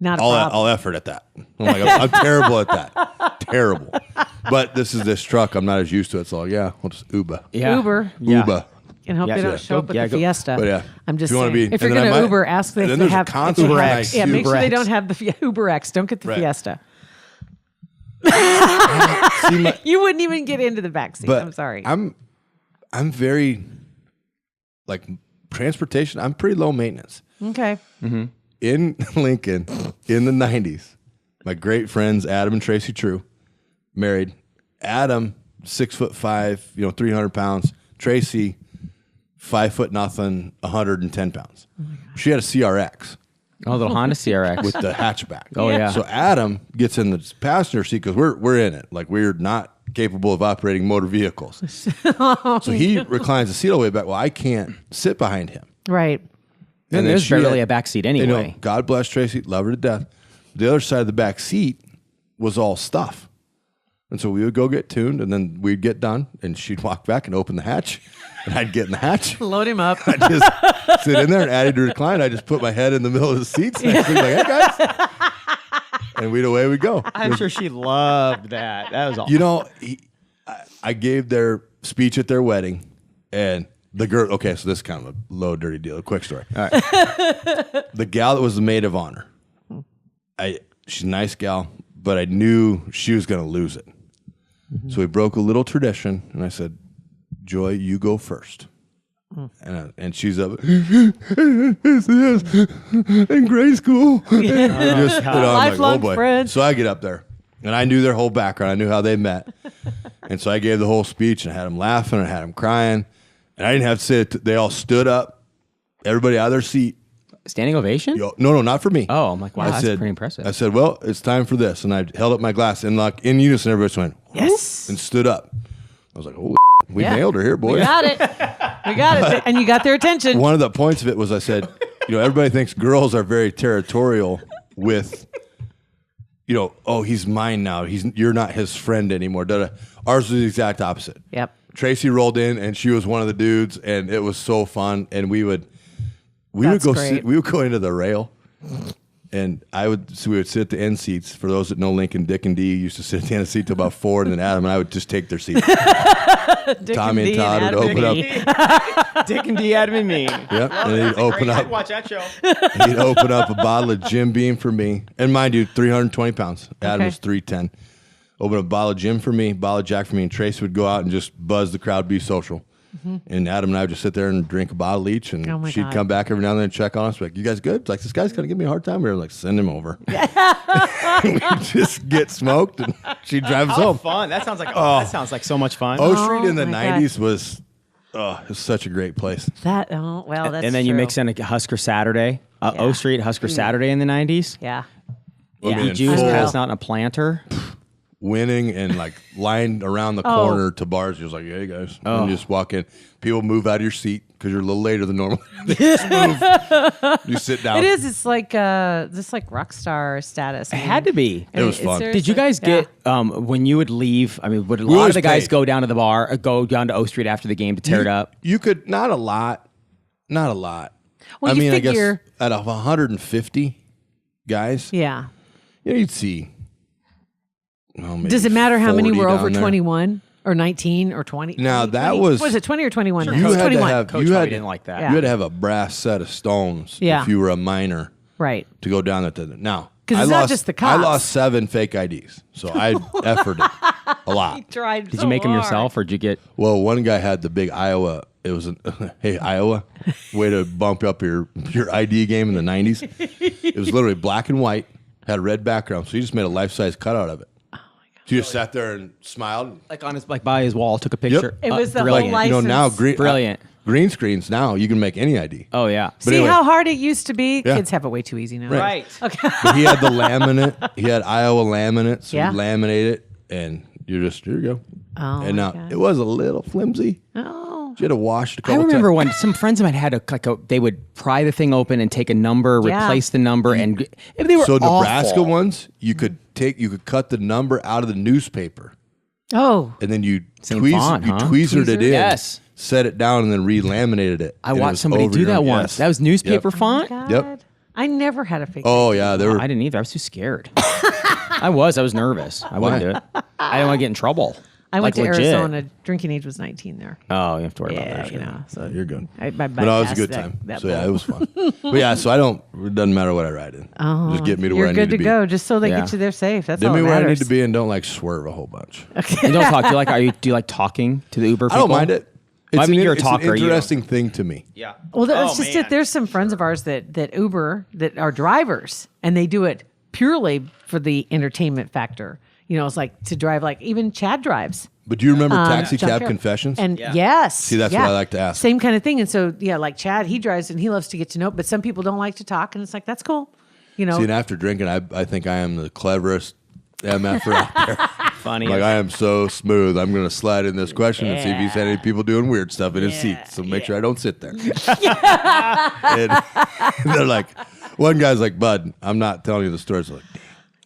Speaker 4: Not a problem.
Speaker 5: I'll effort at that. I'm like, I'm terrible at that. Terrible. But this truck, I'm not as used to it. So yeah, we'll just Uber.
Speaker 3: Yeah.
Speaker 4: Uber.
Speaker 3: Yeah.
Speaker 5: Uber.
Speaker 4: And hope
Speaker 3: Yeah,
Speaker 4: they don't
Speaker 3: yeah.
Speaker 4: show up with
Speaker 3: Yeah,
Speaker 4: the
Speaker 3: go-
Speaker 4: Fiesta.
Speaker 5: But yeah,
Speaker 4: I'm just
Speaker 5: if you wanna
Speaker 4: saying.
Speaker 5: be-
Speaker 4: If you're
Speaker 5: and then
Speaker 4: going
Speaker 5: I
Speaker 4: to
Speaker 5: might-
Speaker 4: Uber, ask them
Speaker 5: and
Speaker 4: if
Speaker 5: then
Speaker 4: they
Speaker 5: there's a
Speaker 4: have
Speaker 5: concert
Speaker 4: if they
Speaker 5: Uber
Speaker 4: have-
Speaker 5: X,
Speaker 4: Yeah, make
Speaker 3: Uber
Speaker 4: sure they
Speaker 3: X.
Speaker 4: don't have the Uber X. Don't get the
Speaker 5: Right.
Speaker 4: Fiesta.
Speaker 5: See,
Speaker 4: You wouldn't even get into the backseat.
Speaker 5: but
Speaker 4: I'm sorry.
Speaker 5: I'm very like transportation. I'm pretty low maintenance.
Speaker 4: Okay.
Speaker 5: In Lincoln in the 90s, my great friends Adam and Tracy True married. Adam, 6'5", 300 pounds. Tracy, 5'0", 110 pounds. She had a CRX
Speaker 3: Oh, little Honda CRX.
Speaker 5: with the hatchback.
Speaker 3: Oh, yeah.
Speaker 5: So Adam gets in the passenger seat because we're in it. Like we're not capable of operating motor vehicles. So he reclines the seat all the way back. Well, I can't sit behind him.
Speaker 4: Right.
Speaker 3: And
Speaker 5: then
Speaker 3: there's
Speaker 5: she
Speaker 3: barely
Speaker 5: had-
Speaker 3: a backseat anyway.
Speaker 5: God bless Tracy, love her to death. The other side of the back seat was all stuff. And so we would go get tuned, and then we'd get done, and she'd walk back and open the hatch, and I'd get in the hatch.
Speaker 4: Load him up.
Speaker 5: I'd just sit in there, and Addie to recline. I just put my head in the middle of the seats, and I'd be like, "Hey guys," and away we go.
Speaker 3: I'm sure she loved that. That was awesome.
Speaker 5: I gave their speech at their wedding, and the girl. Okay, so this is kind of a low, dirty deal. A quick story.
Speaker 3: All right.
Speaker 5: The gal that was the maid of honor. She's a nice gal, but I knew she was going to lose it. So we broke a little tradition, and I said, "Joy, you go first." And she's up. Yes, in grade school. Just, I'm
Speaker 4: Lifelong
Speaker 5: boy.
Speaker 4: friends.
Speaker 5: So I get up there, and I knew their whole background. I knew how they met, and so I gave the whole speech, and I had them laughing, and I had them crying, and I didn't have to say it. They all stood up, everybody out of their seat.
Speaker 3: Standing ovation?
Speaker 5: No, not for me.
Speaker 3: Oh, I'm like, wow,
Speaker 5: I
Speaker 3: that's
Speaker 5: said,
Speaker 3: pretty impressive.
Speaker 5: I said, "Well, it's time for this," and I held up my glass, and like in unison, everybody just went
Speaker 4: Yes.
Speaker 5: and stood up. I was like, "Holy, we
Speaker 4: Yeah.
Speaker 5: nailed her here, boys!"
Speaker 4: We got it. We got it. And you got their attention.
Speaker 5: One of the points of it was I said, everybody thinks girls are very territorial with oh, he's mine now. You're not his friend anymore. Da-da. Ours was the exact opposite.
Speaker 4: Yep.
Speaker 5: Tracy rolled in, and she was one of the dudes, and it was so fun. And we would go into the rail, and we would sit at the end seats. For those that know Lincoln, Dick and Dee used to sit at the end of the seat till about 4, and then Adam and I would just take their seats. Tommy and Todd would open up.
Speaker 3: Dick and Dee, Adam and me.
Speaker 5: Yep, and he'd open up.
Speaker 3: Watch that show.
Speaker 5: He'd open up a bottle of Jim Beam for me, and mind you, 320 pounds. Adam was 310. Open a bottle of Jim for me, bottle of Jack for me, and Tracy would go out and just buzz the crowd, be social. And Adam and I would just sit there and drink a bottle each, and she'd come back every now and then and check on us, like, "You guys good?" It's like, "This guy's gonna give me a hard time." We were like, "Send him over." We'd just get smoked, and she'd drive us home.
Speaker 3: Fun! That sounds like so much fun.
Speaker 5: O Street in the
Speaker 4: my
Speaker 5: '90s was, it was such a great place.
Speaker 4: That's
Speaker 3: and then you
Speaker 4: true.
Speaker 3: mix in a Husker Saturday, O Street Husker Saturday in the '90s.
Speaker 4: Yeah.
Speaker 3: Yeah, Jews passing out in a planter.
Speaker 5: Winning and like lined around the corner to bars. You're just like, "Hey guys," and you just walk in. People move out of your seat because you're a little later than normal. They just move. You sit down.
Speaker 4: It is. It's like this like rock star status.
Speaker 3: It had to be.
Speaker 5: It was fun.
Speaker 3: Did you guys get when you would leave? I mean, would a lot of the guys go down to the bar, go down to O Street after the game to tear it up?
Speaker 5: You could not a lot. Well,
Speaker 4: Well, you figure,
Speaker 5: I guess out of 150 guys,
Speaker 4: yeah.
Speaker 5: You'd see. Maybe
Speaker 4: Does it matter how many
Speaker 5: 40
Speaker 4: were over
Speaker 5: down there.
Speaker 4: 21 or 19 or 20?
Speaker 5: Now, that
Speaker 4: 20?
Speaker 5: was-
Speaker 4: Was it 20 or 21?
Speaker 5: You
Speaker 4: It was
Speaker 5: had to
Speaker 4: 21.
Speaker 5: have.
Speaker 3: Coach probably didn't like that.
Speaker 4: Yeah.
Speaker 5: You had to have a brass set of stones if you were a minor
Speaker 4: Right.
Speaker 5: to go down there. Now,
Speaker 4: 'Cause
Speaker 5: I
Speaker 4: it's not
Speaker 5: lost-
Speaker 4: just the
Speaker 5: I
Speaker 4: cops.
Speaker 5: lost 7 fake IDs, so I efforted a lot.
Speaker 4: Tried
Speaker 3: Did you make them yourself, or did you get?
Speaker 5: Well, one guy had the big Iowa. It was hey, Iowa, way to bump up your ID game in the 90s. It was literally black and white, had a red background, so you just made a life-size cutout of it. Oh my God! So you just sat there and smiled,
Speaker 3: Like by his wall, took a picture.
Speaker 4: It was the
Speaker 3: brilliant.
Speaker 4: whole license.
Speaker 5: now
Speaker 3: Brilliant.
Speaker 5: green screens. Now you can make any ID.
Speaker 3: Oh yeah.
Speaker 5: But
Speaker 4: See
Speaker 5: anyway.
Speaker 4: how hard it used to be?
Speaker 5: Yeah.
Speaker 4: Kids have it way too easy now.
Speaker 3: Right.
Speaker 4: Okay.
Speaker 5: But he had the laminate. He had Iowa laminate, so
Speaker 4: Yeah.
Speaker 5: you laminate it, and here you go.
Speaker 4: Oh,
Speaker 5: and
Speaker 4: my
Speaker 5: now
Speaker 4: God.
Speaker 5: it was a little flimsy.
Speaker 4: Oh.
Speaker 5: You had to wash it a
Speaker 3: I
Speaker 5: couple
Speaker 3: remember
Speaker 5: times.
Speaker 3: when some friends of mine had they would pry the thing open and take a number,
Speaker 4: Yeah.
Speaker 3: replace the number, and they were
Speaker 5: So
Speaker 3: awful.
Speaker 5: Nebraska ones, you could cut the number out of the newspaper,
Speaker 4: Oh.
Speaker 5: and then you
Speaker 3: Same font, huh?
Speaker 5: tweezered it in,
Speaker 3: Yes.
Speaker 5: set it down, and then re-laminated it.
Speaker 3: I
Speaker 5: And it
Speaker 3: watched
Speaker 5: was
Speaker 3: somebody
Speaker 5: over
Speaker 3: do
Speaker 5: your-
Speaker 3: that once.
Speaker 5: yes.
Speaker 3: That was newspaper font.
Speaker 4: God.
Speaker 5: Yep.
Speaker 4: I never had a fake.
Speaker 5: Oh yeah, they were.
Speaker 3: I didn't either. I was too scared. I was nervous. I wouldn't do it. I didn't want to get in trouble.
Speaker 4: I went to
Speaker 3: Like, legit.
Speaker 4: Arizona. Drinking age was 19 there.
Speaker 3: Oh, you have to worry about
Speaker 4: Yeah,
Speaker 3: that.
Speaker 4: you know. So
Speaker 5: You're good.
Speaker 4: I
Speaker 5: But no, it was a good time. So yeah, it was fun. But yeah, so I don't. It doesn't matter what I ride in. Just get me to where
Speaker 4: You're
Speaker 5: I
Speaker 4: good
Speaker 5: need to
Speaker 4: to
Speaker 5: be.
Speaker 4: go, just so they
Speaker 3: Yeah.
Speaker 4: get you there safe. That's
Speaker 5: Get
Speaker 4: all
Speaker 5: me
Speaker 4: that
Speaker 5: where I
Speaker 4: matters.
Speaker 5: need to be and don't like swerve a whole bunch.
Speaker 3: And don't talk. Do you like talking to the Uber
Speaker 5: I
Speaker 3: people?
Speaker 5: don't mind it. It's
Speaker 3: I mean, you're a
Speaker 5: it's
Speaker 3: talker.
Speaker 5: an
Speaker 3: You don't-
Speaker 5: interesting thing to me.
Speaker 3: Yeah.
Speaker 4: Well, that's just it. There's some friends of ours that Uber that are drivers, and they do it purely for the entertainment factor. You know, it's like to drive, like even Chad drives.
Speaker 5: But do you remember Taxi
Speaker 4: John
Speaker 5: Cab
Speaker 4: Farrell.
Speaker 5: Confessions?
Speaker 4: And yes.
Speaker 5: See, that's what I like to ask.
Speaker 4: Same kind of thing. And so, yeah, like Chad, he drives and he loves to get to know, but some people don't like to talk. And it's like, that's cool. You know,
Speaker 5: See, and after drinking, I think I am the cleverest MFer out there.
Speaker 3: Funny.
Speaker 5: Like, I am so smooth. I'm going to slide in this question and see if he's had any people doing weird stuff in his seat. So make sure I don't sit there. And they're like, one guy's like, "Bud, I'm not telling you the story." So like,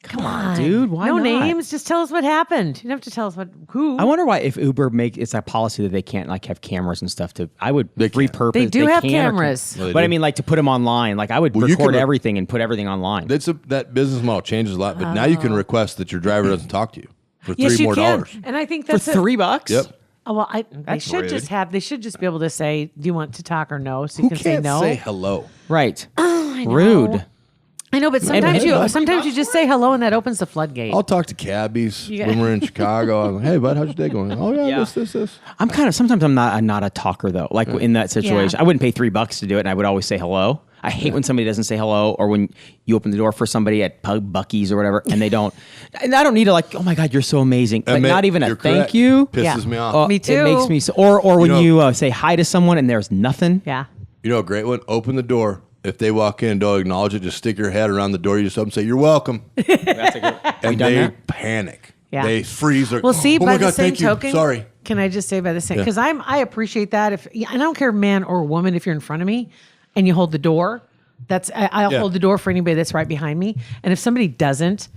Speaker 4: come on,
Speaker 3: dude, why
Speaker 4: no
Speaker 3: not?
Speaker 4: names. Just tell us what happened. You don't have to tell us who.
Speaker 3: I wonder why if Uber it's a policy that they can't like have cameras and stuff to. I would
Speaker 5: They can't.
Speaker 3: repurpose.
Speaker 4: They do have
Speaker 3: can or
Speaker 4: cameras.
Speaker 3: can-
Speaker 5: Well, they
Speaker 3: but I
Speaker 5: do.
Speaker 3: mean, like to put them online. Like I would
Speaker 5: Well, you
Speaker 3: record
Speaker 5: can-
Speaker 3: everything and put everything online.
Speaker 5: that business model changes a lot. But now you can request that your driver doesn't talk to you for
Speaker 4: yes,
Speaker 5: $3
Speaker 4: you
Speaker 5: more.
Speaker 4: can. And I think
Speaker 3: For
Speaker 4: that's it.
Speaker 3: $3.
Speaker 5: Yep.
Speaker 4: Oh, well, they
Speaker 3: That's
Speaker 4: should
Speaker 3: rude.
Speaker 4: just have. They should just be able to say, "Do you want to talk or no?" So you
Speaker 5: Who
Speaker 4: can say
Speaker 5: can't
Speaker 4: no.
Speaker 5: say hello?
Speaker 3: Right.
Speaker 4: I know.
Speaker 3: Rude.
Speaker 4: I know, but sometimes
Speaker 5: hey, bud.
Speaker 4: sometimes you just say hello and that opens the floodgate.
Speaker 5: I'll talk to cabbies
Speaker 4: Yeah.
Speaker 5: when we're in Chicago. I'm like, "Hey, bud, how's your day going?" "Oh yeah,
Speaker 3: Yeah.
Speaker 5: this."
Speaker 3: I'm kind of sometimes I'm not a talker though. Like in that situation,
Speaker 4: Yeah.
Speaker 3: I wouldn't pay $3 to do it, and I would always say hello. I hate when somebody doesn't say hello, or when you open the door for somebody at Buc-ee's or whatever, and they don't. And I don't need to like, "Oh my God, you're so amazing," like
Speaker 5: Admit
Speaker 3: not even a
Speaker 5: you're
Speaker 3: thank
Speaker 5: correct.
Speaker 3: you.
Speaker 5: Pisses
Speaker 4: Yeah.
Speaker 5: me off.
Speaker 3: Oh,
Speaker 4: Me
Speaker 3: It
Speaker 4: too.
Speaker 3: makes me so. Or when
Speaker 5: know-
Speaker 3: you say hi to someone and there's nothing.
Speaker 4: yeah.
Speaker 5: You know, a great one. Open the door. If they walk in and don't acknowledge it, just stick your head around the door. You just up and say, "You're welcome,"
Speaker 3: That's a good.
Speaker 5: and
Speaker 3: done
Speaker 5: they
Speaker 3: that?
Speaker 5: panic.
Speaker 4: Yeah.
Speaker 5: They freeze. Like,
Speaker 4: Well, see,
Speaker 5: "Oh
Speaker 4: by
Speaker 5: my
Speaker 4: the
Speaker 5: God,
Speaker 4: same
Speaker 5: thank you.
Speaker 4: token,
Speaker 5: Sorry."
Speaker 4: Can I just say by the same? Because I appreciate that. If I don't care, man or woman, if you're in front of me and you hold the door, I'll
Speaker 5: Yeah.
Speaker 4: hold the door for anybody that's right behind me. And if somebody doesn't,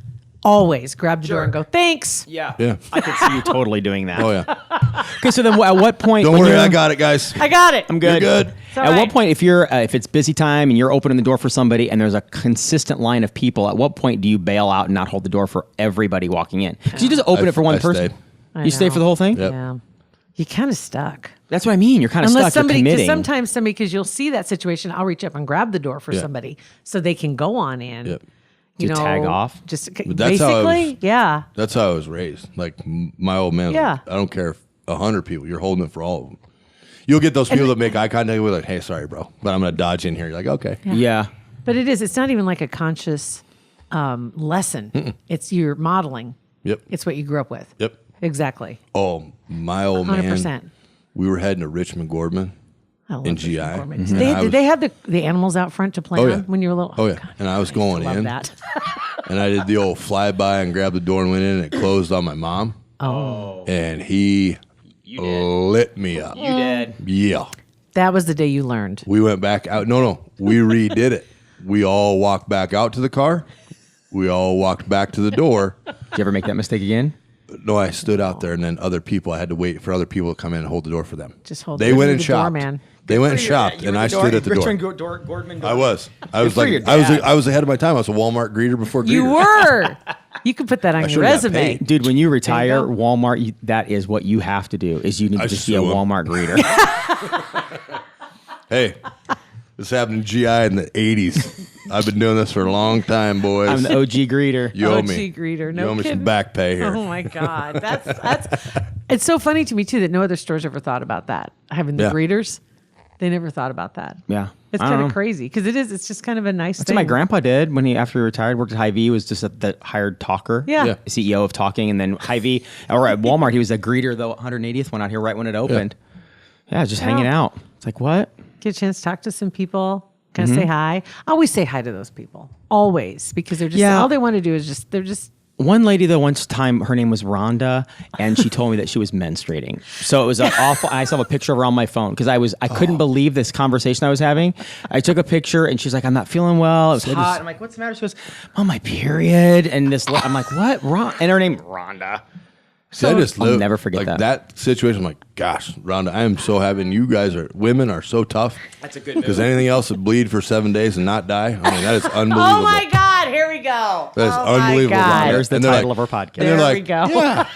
Speaker 4: always grab the door and go, thanks.
Speaker 3: Yeah.
Speaker 5: Yeah.
Speaker 3: I could see you totally doing that.
Speaker 5: Oh yeah.
Speaker 3: Okay, so then at what point?
Speaker 5: Don't
Speaker 3: when
Speaker 5: worry,
Speaker 3: you're-
Speaker 5: I got it, guys.
Speaker 4: I got it.
Speaker 3: I'm good.
Speaker 5: You're good.
Speaker 4: all
Speaker 3: At what
Speaker 4: right.
Speaker 3: point, if it's busy time and you're opening the door for somebody and there's a consistent line of people, at what point do you bail out and not hold the door for everybody walking in? Because you just open it for one
Speaker 5: I
Speaker 3: person.
Speaker 5: stayed.
Speaker 4: I
Speaker 3: You stay
Speaker 4: know.
Speaker 3: for the whole thing?
Speaker 5: Yep.
Speaker 4: Yeah. You're kind of stuck.
Speaker 3: That's what I mean. You're kind of
Speaker 4: Unless
Speaker 3: stuck.
Speaker 4: somebody,
Speaker 3: You're
Speaker 4: because
Speaker 3: committing.
Speaker 4: sometimes somebody, because you'll see that situation, I'll reach up and grab the door for
Speaker 5: Yeah.
Speaker 4: somebody so they can go on in.
Speaker 5: Yep.
Speaker 4: You
Speaker 3: To
Speaker 4: know,
Speaker 3: tag off?
Speaker 4: Just
Speaker 5: that's how I
Speaker 4: basically,
Speaker 5: was-
Speaker 4: yeah.
Speaker 5: That's how I was raised. Like my old man. was
Speaker 4: Yeah.
Speaker 5: like, I don't care if 100 people. You're holding it for all of them. You'll get those people that make eye contact with like, hey, sorry, bro, but I'm gonna dodge in here. You're like, okay.
Speaker 3: Yeah.
Speaker 4: But it's not even like a conscious lesson. It's you're modeling.
Speaker 5: Yep.
Speaker 4: It's what you grew up with.
Speaker 5: Yep.
Speaker 4: Exactly.
Speaker 5: Oh, my old
Speaker 4: 100%.
Speaker 5: man. We were heading to Richmond Gordman.
Speaker 4: I love
Speaker 5: In
Speaker 4: Richmond
Speaker 5: GI.
Speaker 4: Gorman.
Speaker 5: Mhm.
Speaker 4: Did they,
Speaker 5: And I
Speaker 4: did they have the animals out front to play
Speaker 5: Oh,
Speaker 4: on
Speaker 5: yeah.
Speaker 4: when you were little?
Speaker 5: Oh yeah.
Speaker 4: God,
Speaker 5: And I was
Speaker 4: I
Speaker 5: going
Speaker 4: love
Speaker 5: in,
Speaker 4: that.
Speaker 5: and I did the old flyby and grabbed the door and went in, and it closed on my mom.
Speaker 4: Oh.
Speaker 5: And he lit me up.
Speaker 3: You did.
Speaker 5: Yeah.
Speaker 4: That was the day you learned.
Speaker 5: We went back out. No, we redid it. We all walked back out to the car. We all walked back to the door.
Speaker 3: Did you ever make that mistake again?
Speaker 5: No, I stood out there, and then other people. I had to wait for other people to come in and hold the door for them.
Speaker 4: Just hold
Speaker 5: They
Speaker 4: the-
Speaker 5: went and
Speaker 4: the
Speaker 5: shopped.
Speaker 4: doorman.
Speaker 5: They went and shopped, and I stood at the door.
Speaker 3: Gordman
Speaker 5: I was. I was
Speaker 3: for your
Speaker 5: like,
Speaker 3: dad.
Speaker 5: I was ahead of my time. I was a Walmart greeter before greeter.
Speaker 4: You were. You could put that on your
Speaker 5: should've got
Speaker 4: resume.
Speaker 5: paid.
Speaker 3: Dude, when you retire,
Speaker 4: go.
Speaker 3: Walmart, that is what you have to do, is you need to
Speaker 5: I
Speaker 3: just be a
Speaker 5: sue 'em.
Speaker 3: Walmart greeter.
Speaker 5: Hey, this happened in GI in the 80s. I've been doing this for a long time, boys.
Speaker 3: I'm the OG greeter.
Speaker 5: You owe
Speaker 4: OG
Speaker 5: me.
Speaker 4: greeter. No
Speaker 5: you owe me
Speaker 4: kidding.
Speaker 5: some back pay here.
Speaker 4: Oh my God. That's it's so funny to me too that no other stores ever thought about that. Having the
Speaker 5: Yeah.
Speaker 4: greeters. They never thought about that.
Speaker 3: Yeah.
Speaker 4: It's
Speaker 3: I don't
Speaker 4: kind of
Speaker 3: know.
Speaker 4: crazy because it's just kind of a nice
Speaker 3: That's
Speaker 4: thing.
Speaker 3: what my grandpa did when after he retired, worked at Hy-Vee, was just the hired talker.
Speaker 4: Yeah.
Speaker 5: Yeah.
Speaker 3: CEO of Talking, and then Hy-Vee, or at Walmart, he was a greeter, though, 180th, one out here right when it opened. Yeah, just hanging out. It's like, what?
Speaker 4: Get a chance to talk to some people, kind
Speaker 3: Mm-hmm.
Speaker 4: of say hi. I always say hi to those people. Always. Because they're just,
Speaker 3: Yeah.
Speaker 4: all they want to do is they're just,
Speaker 3: One lady, though, once time, her name was Rhonda, and she told me that she was menstruating. So it was an awful. I still have a picture of her on my phone because I couldn't believe this conversation I was having. I took a picture, and she's like, "I'm not feeling well. It was hot." I'm like, "What's the matter?" She goes, "Oh, my period." And I'm like, "What?" And her name Rhonda.
Speaker 5: See, I just
Speaker 3: I'll
Speaker 5: live,
Speaker 3: never forget
Speaker 5: like,
Speaker 3: that.
Speaker 5: situation. I'm like, gosh, Rhonda, I am so happy. And you guys women are so tough.
Speaker 3: That's a good
Speaker 5: Because anything else would bleed for 7 days and not die. I mean, that is unbelievable.
Speaker 4: oh my God, here we go.
Speaker 5: That is
Speaker 4: Oh my
Speaker 5: unbelievable.
Speaker 4: God.
Speaker 5: Rhonda.
Speaker 3: There's the
Speaker 5: And they're
Speaker 3: title
Speaker 5: like-
Speaker 3: of our podcast.
Speaker 5: And they're
Speaker 4: There
Speaker 5: like,
Speaker 4: we go.
Speaker 5: yeah,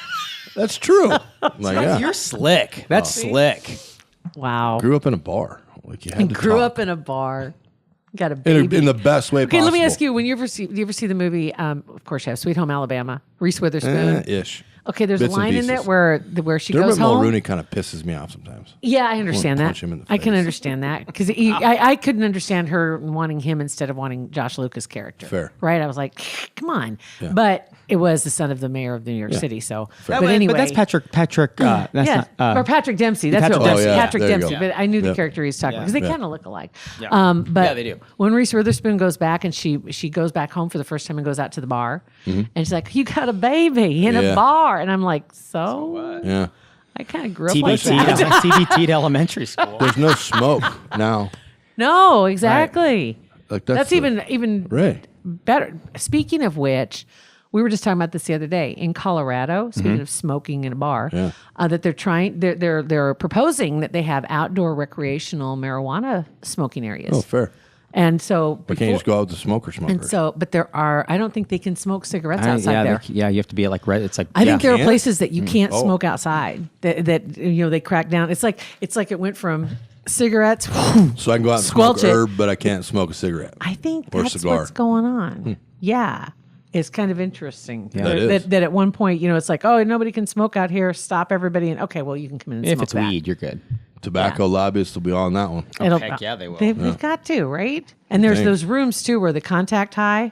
Speaker 5: that's true. I'm like, yeah.
Speaker 3: You're slick. That's slick.
Speaker 4: Wow.
Speaker 5: Grew up in a bar. Like you had
Speaker 4: And
Speaker 5: to
Speaker 4: grew
Speaker 5: talk.
Speaker 4: up in a bar. Got a
Speaker 5: in,
Speaker 4: baby.
Speaker 5: in the best way
Speaker 4: Okay,
Speaker 5: possible.
Speaker 4: let me ask you: do you ever see the movie? Of course, you have Sweet Home Alabama. Reese Witherspoon.
Speaker 5: Ish.
Speaker 4: Okay, there's
Speaker 5: Bits
Speaker 4: a
Speaker 5: and
Speaker 4: line in
Speaker 5: pieces.
Speaker 4: it where she
Speaker 5: Dermot
Speaker 4: goes home.
Speaker 5: Mulrooney kind of pisses me off sometimes.
Speaker 4: Yeah, I understand that.
Speaker 5: punch him in the
Speaker 4: I can
Speaker 5: face.
Speaker 4: understand that because I couldn't understand her wanting him instead of wanting Josh Lucas' character.
Speaker 5: Fair.
Speaker 4: Right? I was like, come on. But it was the son of the mayor of New York City. So, but anyway.
Speaker 3: But that's Patrick. That's
Speaker 4: yeah,
Speaker 3: not.
Speaker 4: or Patrick Dempsey. That's
Speaker 3: Patrick
Speaker 4: what it was.
Speaker 3: Dempsey. Oh, yeah.
Speaker 4: Patrick
Speaker 5: There you
Speaker 4: Dempsey.
Speaker 5: go.
Speaker 4: But I knew the
Speaker 5: Yep.
Speaker 4: character he was talking because they kind of look alike.
Speaker 3: Yeah.
Speaker 4: But
Speaker 3: Yeah, they do.
Speaker 4: when Reese Witherspoon goes back and she goes back home for the first time and goes out to the bar, and she's like, "You got a baby in a
Speaker 5: Yeah.
Speaker 4: bar," and I'm like, "So
Speaker 5: Yeah.
Speaker 4: I kind of grew up like
Speaker 3: TBT.
Speaker 4: that."
Speaker 3: TBT to elementary school.
Speaker 5: There's no smoke now.
Speaker 4: No, exactly.
Speaker 5: Like
Speaker 4: That's
Speaker 5: the-
Speaker 4: even
Speaker 5: right.
Speaker 4: better. Speaking of which, we were just talking about this the other day in Colorado. Speaking of smoking in a bar,
Speaker 5: Yeah.
Speaker 4: that they're proposing that they have outdoor recreational marijuana smoking areas.
Speaker 5: Oh, fair.
Speaker 4: And so,
Speaker 5: Why can't you just go out with the smoker?
Speaker 4: and so, but there are. I don't think they can smoke cigarettes outside
Speaker 3: yeah,
Speaker 4: there.
Speaker 3: you have to be at like red. It's like
Speaker 4: I think there are
Speaker 5: Can't?
Speaker 4: places that you can't
Speaker 5: Oh.
Speaker 4: smoke outside. That they crack down. It's like it went from cigarettes.
Speaker 5: So I can go out and
Speaker 4: Squelch
Speaker 5: smoke
Speaker 4: it.
Speaker 5: herb, but I can't smoke a cigarette.
Speaker 4: I think
Speaker 5: Or
Speaker 4: that's
Speaker 5: cigar.
Speaker 4: what's going on. Yeah. It's kind of interesting
Speaker 5: That is.
Speaker 4: that at one point, it's like, oh, nobody can smoke out here. Stop everybody. And okay, well, you can come in and
Speaker 3: if
Speaker 4: smoke
Speaker 3: it's
Speaker 4: that.
Speaker 3: weed, you're good.
Speaker 5: Tobacco lobbyists will be on that one.
Speaker 3: heck yeah, they will.
Speaker 4: They've got to, right? And there's
Speaker 5: Think.
Speaker 4: those rooms too where the contact high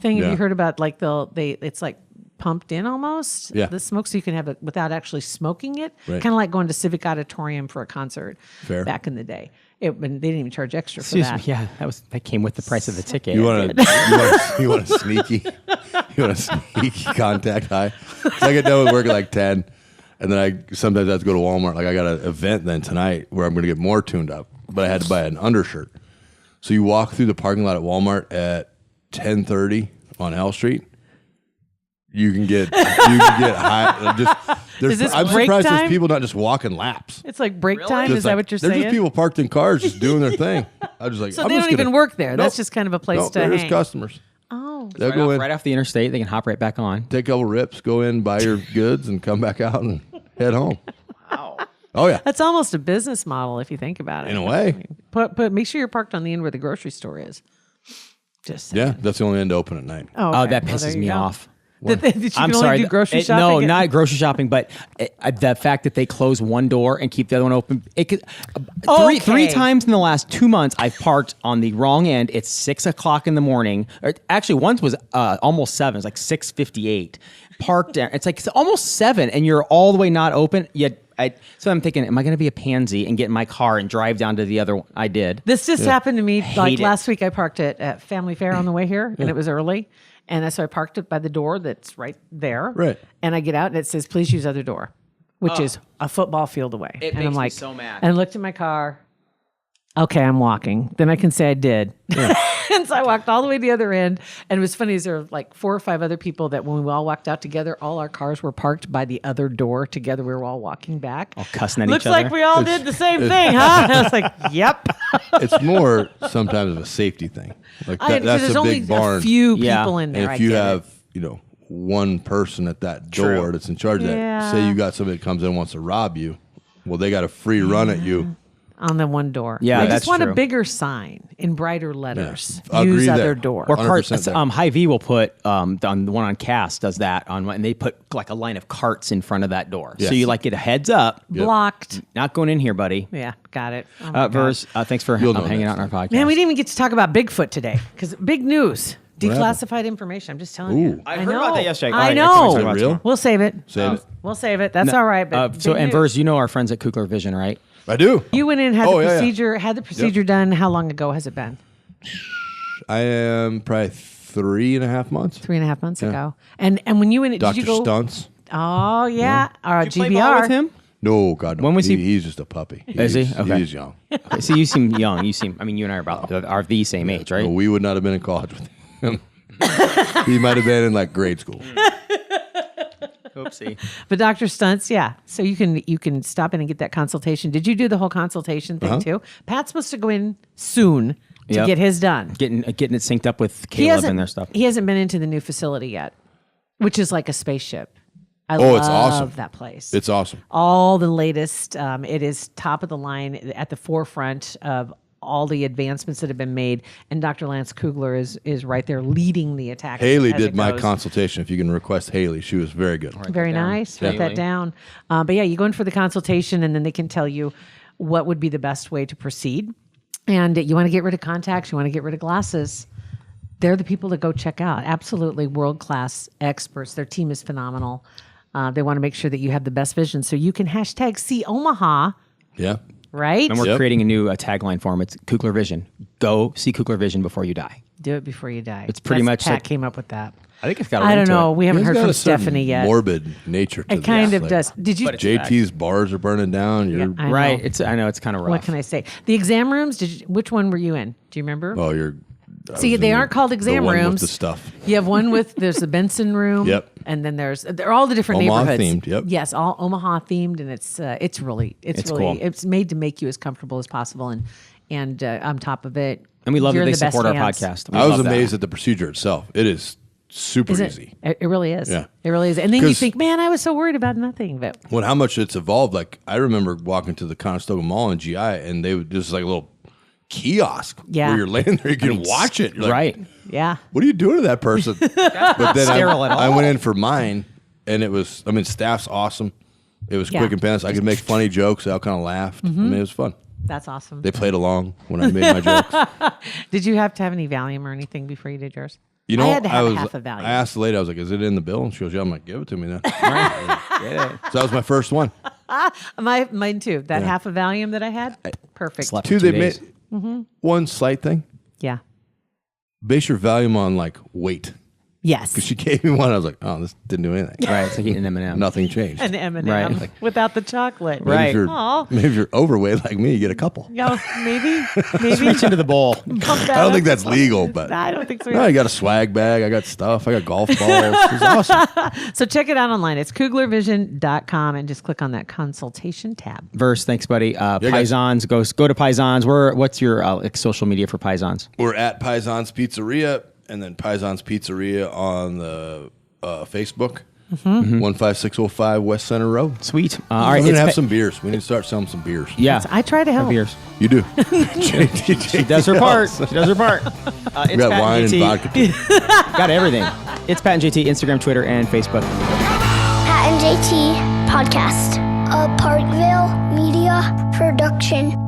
Speaker 4: thing. Have
Speaker 5: Yeah.
Speaker 4: you heard about like it's like pumped in almost
Speaker 5: Yeah.
Speaker 4: the smoke so you can have it without actually smoking it.
Speaker 5: Right.
Speaker 4: Kind of like going to Civic Auditorium for a concert
Speaker 5: Fair.
Speaker 4: back in the day. They didn't even charge extra for
Speaker 3: Excuse me.
Speaker 4: that.
Speaker 3: Yeah, that came with the price of the ticket.
Speaker 5: You want a sneaky, contact high. So I get done with work at like 10, and then I sometimes have to go to Walmart. Like I got an event then tonight where I'm going to get more tuned up, but I had to buy an undershirt. So you walk through the parking lot at Walmart at 10:30 on L Street. you can get high.
Speaker 4: Is this
Speaker 5: I'm
Speaker 4: break
Speaker 5: surprised
Speaker 4: time?
Speaker 5: there's people not just walking laps.
Speaker 4: It's like break time.
Speaker 5: Just
Speaker 4: Is that
Speaker 5: like-
Speaker 4: what you're
Speaker 5: They're
Speaker 4: saying?
Speaker 5: just people parked in cars just doing their thing. I was like,
Speaker 4: So
Speaker 5: I'm
Speaker 4: they
Speaker 5: just
Speaker 4: don't even
Speaker 5: gonna-
Speaker 4: work there. That's
Speaker 5: Nope.
Speaker 4: just kind of a place
Speaker 5: Nope,
Speaker 4: to
Speaker 5: they're
Speaker 4: hang.
Speaker 5: just customers.
Speaker 4: Oh,
Speaker 5: They'll go in,
Speaker 3: right off the interstate. They can hop right back on.
Speaker 5: take a couple rips, go in, buy your goods, and come back out and head home. Wow. Oh yeah,
Speaker 4: that's almost a business model if you think about it.
Speaker 5: in a way.
Speaker 4: But make sure you're parked on the end where the grocery store is. Just saying.
Speaker 5: Yeah, that's the only end open at night.
Speaker 4: Oh,
Speaker 3: Oh,
Speaker 4: okay.
Speaker 3: that
Speaker 4: Well,
Speaker 3: pisses
Speaker 4: there you
Speaker 3: me
Speaker 4: go.
Speaker 3: off.
Speaker 4: That you
Speaker 3: I'm
Speaker 4: can
Speaker 3: sorry.
Speaker 4: only do grocery
Speaker 3: No,
Speaker 4: shopping.
Speaker 3: not grocery shopping, but the fact that they close one door and keep the other one open. It could, three times in the last 2 months, I've parked on the wrong end. It's 6 o'clock in the morning. Or actually, once was almost 7. It's like 6:58. Parked there. It's like it's almost 7, and you're all the way not open. Yet, so I'm thinking, am I going to be a pansy and get in my car and drive down to the other one? I did.
Speaker 4: This just happened to me. Like
Speaker 3: it.
Speaker 4: last week, I parked at Family Fair on the way here, and it was early. And so I parked it by the door that's right there.
Speaker 5: Right.
Speaker 4: And I get out, and it says, "Please use other door," which is a football field away.
Speaker 3: It
Speaker 4: and
Speaker 3: makes
Speaker 4: I'm
Speaker 3: me
Speaker 4: like,
Speaker 3: so mad.
Speaker 4: And I looked in my car. Okay, I'm walking. Then I can say I did. And so I walked all the way to the other end. And it was funny, is there were like 4 or 5 other people that when we all walked out together, all our cars were parked by the other door together. We were all walking back.
Speaker 3: All cussing at
Speaker 4: Looks
Speaker 3: each other.
Speaker 4: like we all did the same thing, huh? I was like, yep.
Speaker 5: It's more sometimes of a safety thing. Like
Speaker 4: I,
Speaker 5: that's
Speaker 4: there's
Speaker 5: a
Speaker 4: only
Speaker 5: big barn.
Speaker 4: a few
Speaker 3: Yeah.
Speaker 4: people in there.
Speaker 5: And
Speaker 4: I
Speaker 5: if you
Speaker 4: get
Speaker 5: have,
Speaker 4: it.
Speaker 5: one person at that door
Speaker 3: True.
Speaker 5: that's in charge of that,
Speaker 4: Yeah.
Speaker 5: say you got somebody that comes in and wants to rob you, well, they got a free run at you.
Speaker 4: On the one door.
Speaker 3: Yeah,
Speaker 4: I
Speaker 3: that's
Speaker 4: just want a
Speaker 3: true.
Speaker 4: bigger sign in brighter letters.
Speaker 5: Yeah.
Speaker 4: Use
Speaker 5: Agree
Speaker 4: other
Speaker 5: there.
Speaker 4: door.
Speaker 3: Or
Speaker 5: 100%
Speaker 3: carts.
Speaker 5: there.
Speaker 3: Hy-Vee will put on the one on Cass does that on, and they put like a line of carts in front of that door,
Speaker 5: Yes.
Speaker 3: so you like get a heads up.
Speaker 4: Blocked.
Speaker 3: Not going in here, buddy.
Speaker 4: Yeah, got it. Oh my God.
Speaker 3: Verse, thanks for
Speaker 5: You'll know
Speaker 3: hanging
Speaker 5: next
Speaker 3: out on our podcast.
Speaker 4: Man, we didn't even get to talk about Bigfoot today because big news.
Speaker 5: happened?
Speaker 4: Declassified information. I'm just telling you.
Speaker 5: Ooh.
Speaker 3: I heard about that yesterday.
Speaker 4: I
Speaker 3: All right, next time we
Speaker 4: know.
Speaker 3: talk
Speaker 5: Is it
Speaker 3: about
Speaker 5: real?
Speaker 3: tomorrow.
Speaker 4: We'll save it.
Speaker 5: Save it.
Speaker 4: We'll save it. That's all right. But
Speaker 3: So,
Speaker 4: big
Speaker 3: and
Speaker 4: news.
Speaker 3: Verse, you know our friends at Kugler Vision, right?
Speaker 5: I do.
Speaker 4: You went in, had
Speaker 5: Oh,
Speaker 4: the
Speaker 5: yeah, yeah.
Speaker 4: procedure, had the procedure done. How long ago has it been?
Speaker 5: I am probably 3.5 months.
Speaker 4: 3.5 months ago. And when you went, did
Speaker 5: Dr.
Speaker 4: you go?
Speaker 5: Stunts.
Speaker 4: Oh yeah, or
Speaker 3: Did you play
Speaker 4: GBR
Speaker 3: ball with him?
Speaker 5: No, God, no.
Speaker 3: When was he-
Speaker 5: He's just a puppy.
Speaker 3: Is he? Okay.
Speaker 5: He's young.
Speaker 3: Okay, so you seem young. You mean, you and I are the same age, right?
Speaker 5: No, we would not have been in college with him. He might have been in like grade school.
Speaker 3: Oopsie.
Speaker 4: But Dr. Stunts, yeah. So you can stop in and get that consultation. Did you do the whole consultation thing too? Pat's supposed to go in soon to
Speaker 3: Yep.
Speaker 4: get his done.
Speaker 3: Getting it synced up with Caleb and their stuff.
Speaker 4: He hasn't been into the new facility yet, which is like a spaceship. I
Speaker 5: Oh,
Speaker 4: love
Speaker 5: it's awesome.
Speaker 4: that place.
Speaker 5: It's awesome.
Speaker 4: all the latest. It is top of the line at the forefront of all the advancements that have been made. And Dr. Lance Kugler is right there leading the attack.
Speaker 5: Haley
Speaker 4: as
Speaker 5: did
Speaker 4: it
Speaker 5: my
Speaker 4: goes.
Speaker 5: consultation. If you can request Haley, she was very good.
Speaker 4: Very
Speaker 3: down.
Speaker 4: nice. Write that
Speaker 3: Haley.
Speaker 4: down. But yeah, you go in for the consultation, and then they can tell you what would be the best way to proceed. And you want to get rid of contacts, you want to get rid of glasses. They're the people to go check out. Absolutely world class experts. Their team is phenomenal. They want to make sure that you have the best vision. So you can hashtag see Omaha,
Speaker 5: Yeah.
Speaker 4: right?
Speaker 3: And we're
Speaker 5: Yep.
Speaker 3: creating a new tagline for him. It's Kugler Vision. Go see Kugler Vision before you die.
Speaker 4: Do it before you die.
Speaker 3: It's pretty much
Speaker 4: Pat
Speaker 3: like-
Speaker 4: came up with that.
Speaker 3: I think it's got.
Speaker 4: I don't know. We haven't
Speaker 5: He's
Speaker 4: heard
Speaker 5: got
Speaker 4: from
Speaker 5: a certain
Speaker 4: Stephanie yet.
Speaker 5: Morbid nature to
Speaker 4: It kind
Speaker 5: this.
Speaker 4: of
Speaker 5: Like,
Speaker 4: does. Did you?
Speaker 3: But it's-
Speaker 5: JT's bars are burning down. You're,
Speaker 4: I know.
Speaker 3: Right. I know it's kind of rough.
Speaker 4: What can I say? The exam rooms. Which one were you in? Do you remember?
Speaker 5: oh, you're. I
Speaker 4: See,
Speaker 5: was
Speaker 4: they
Speaker 5: in
Speaker 4: aren't called
Speaker 5: the
Speaker 4: exam
Speaker 5: one
Speaker 4: rooms.
Speaker 5: With the stuff.
Speaker 4: You have one with there's the Benson room.
Speaker 5: Yep.
Speaker 4: And then they're all the different
Speaker 5: Omaha
Speaker 4: neighborhoods.
Speaker 5: themed, yep.
Speaker 4: Yes, all Omaha themed, and it's really
Speaker 3: cool.
Speaker 4: it's made to make you as comfortable as possible, and on top of it,
Speaker 3: And we love
Speaker 4: you're
Speaker 3: that they
Speaker 4: in the best
Speaker 3: support our
Speaker 4: hands.
Speaker 3: podcast. We
Speaker 5: I was
Speaker 3: love that.
Speaker 5: amazed at the procedure itself. It is super
Speaker 4: Is
Speaker 5: easy.
Speaker 4: it really is.
Speaker 5: Yeah.
Speaker 4: It really is. And then you
Speaker 5: 'Cause-
Speaker 4: think, man, I was so worried about nothing, but
Speaker 5: When how much it's evolved. Like I remember walking to the Conestoga Mall in GI, and they would just like a little kiosk
Speaker 4: Yeah.
Speaker 5: where you're laying there, you can watch it. You're like,
Speaker 3: Right.
Speaker 4: yeah.
Speaker 5: what are you doing to that person? But then
Speaker 3: Sterile at
Speaker 5: I
Speaker 3: all.
Speaker 5: went in for mine, and it was. I mean, staff's awesome. It was
Speaker 4: Yeah.
Speaker 5: quick and painless. I could make funny jokes. They all kind of laughed. I mean, it was fun.
Speaker 4: That's awesome.
Speaker 5: They played along when I made my jokes.
Speaker 4: Did you have to have any Valium or anything before you did yours?
Speaker 5: You know,
Speaker 4: I had to have
Speaker 5: was.
Speaker 4: half a Valium.
Speaker 5: I asked the lady. I was like, "Is it in the bill?" And she goes, "Yeah." I'm like, "Give it to me then." So that was my first one.
Speaker 4: Mine too. That half a Valium that I had, perfect.
Speaker 3: Slept
Speaker 5: Two,
Speaker 3: for 2
Speaker 5: they
Speaker 3: days.
Speaker 5: made one slight thing.
Speaker 4: Yeah.
Speaker 5: Base your volume on like weight.
Speaker 4: Yes.
Speaker 5: Because she gave me one. I was like, oh, this didn't do anything.
Speaker 3: Right. It's like eating an M&M.
Speaker 5: Nothing changed.
Speaker 4: An M&M
Speaker 3: Right.
Speaker 4: without the chocolate.
Speaker 5: Maybe
Speaker 3: Right.
Speaker 5: If you're,
Speaker 4: Aw.
Speaker 5: maybe if you're overweight like me, you get a couple.
Speaker 4: Yeah, maybe.
Speaker 3: Just reach into the bowl.
Speaker 4: Bump that
Speaker 5: I don't think
Speaker 4: up.
Speaker 5: that's legal, but
Speaker 4: I don't think so.
Speaker 5: no, I got a swag bag. I got stuff. I got golf balls. It's awesome.
Speaker 4: So check it out online. It's KuglerVision.com and just click on that consultation tab.
Speaker 3: Verse, thanks, buddy.
Speaker 5: guys.
Speaker 3: Paisans, go to Paisans. What's your social media for Paisans?
Speaker 5: We're at Paisans Pizzeria and then Paisans Pizzeria on the Facebook. 15605 West Center Road.
Speaker 3: Sweet. All
Speaker 5: All
Speaker 3: right.
Speaker 5: right, we're
Speaker 3: it's
Speaker 5: gonna have
Speaker 3: pa-
Speaker 5: some beers. We need to start selling some beers.
Speaker 3: Yeah.
Speaker 4: I try to help.
Speaker 3: Beers.
Speaker 5: You do.
Speaker 3: She does her part. She does her part.
Speaker 5: We
Speaker 3: It's
Speaker 5: got
Speaker 3: Pat
Speaker 5: wine and
Speaker 3: JT.
Speaker 5: vodka. Too.
Speaker 3: Got everything. It's Pat and JT, Instagram, Twitter, and Facebook.
Speaker 2: Pat and JT Podcast. A Parkville Media Production.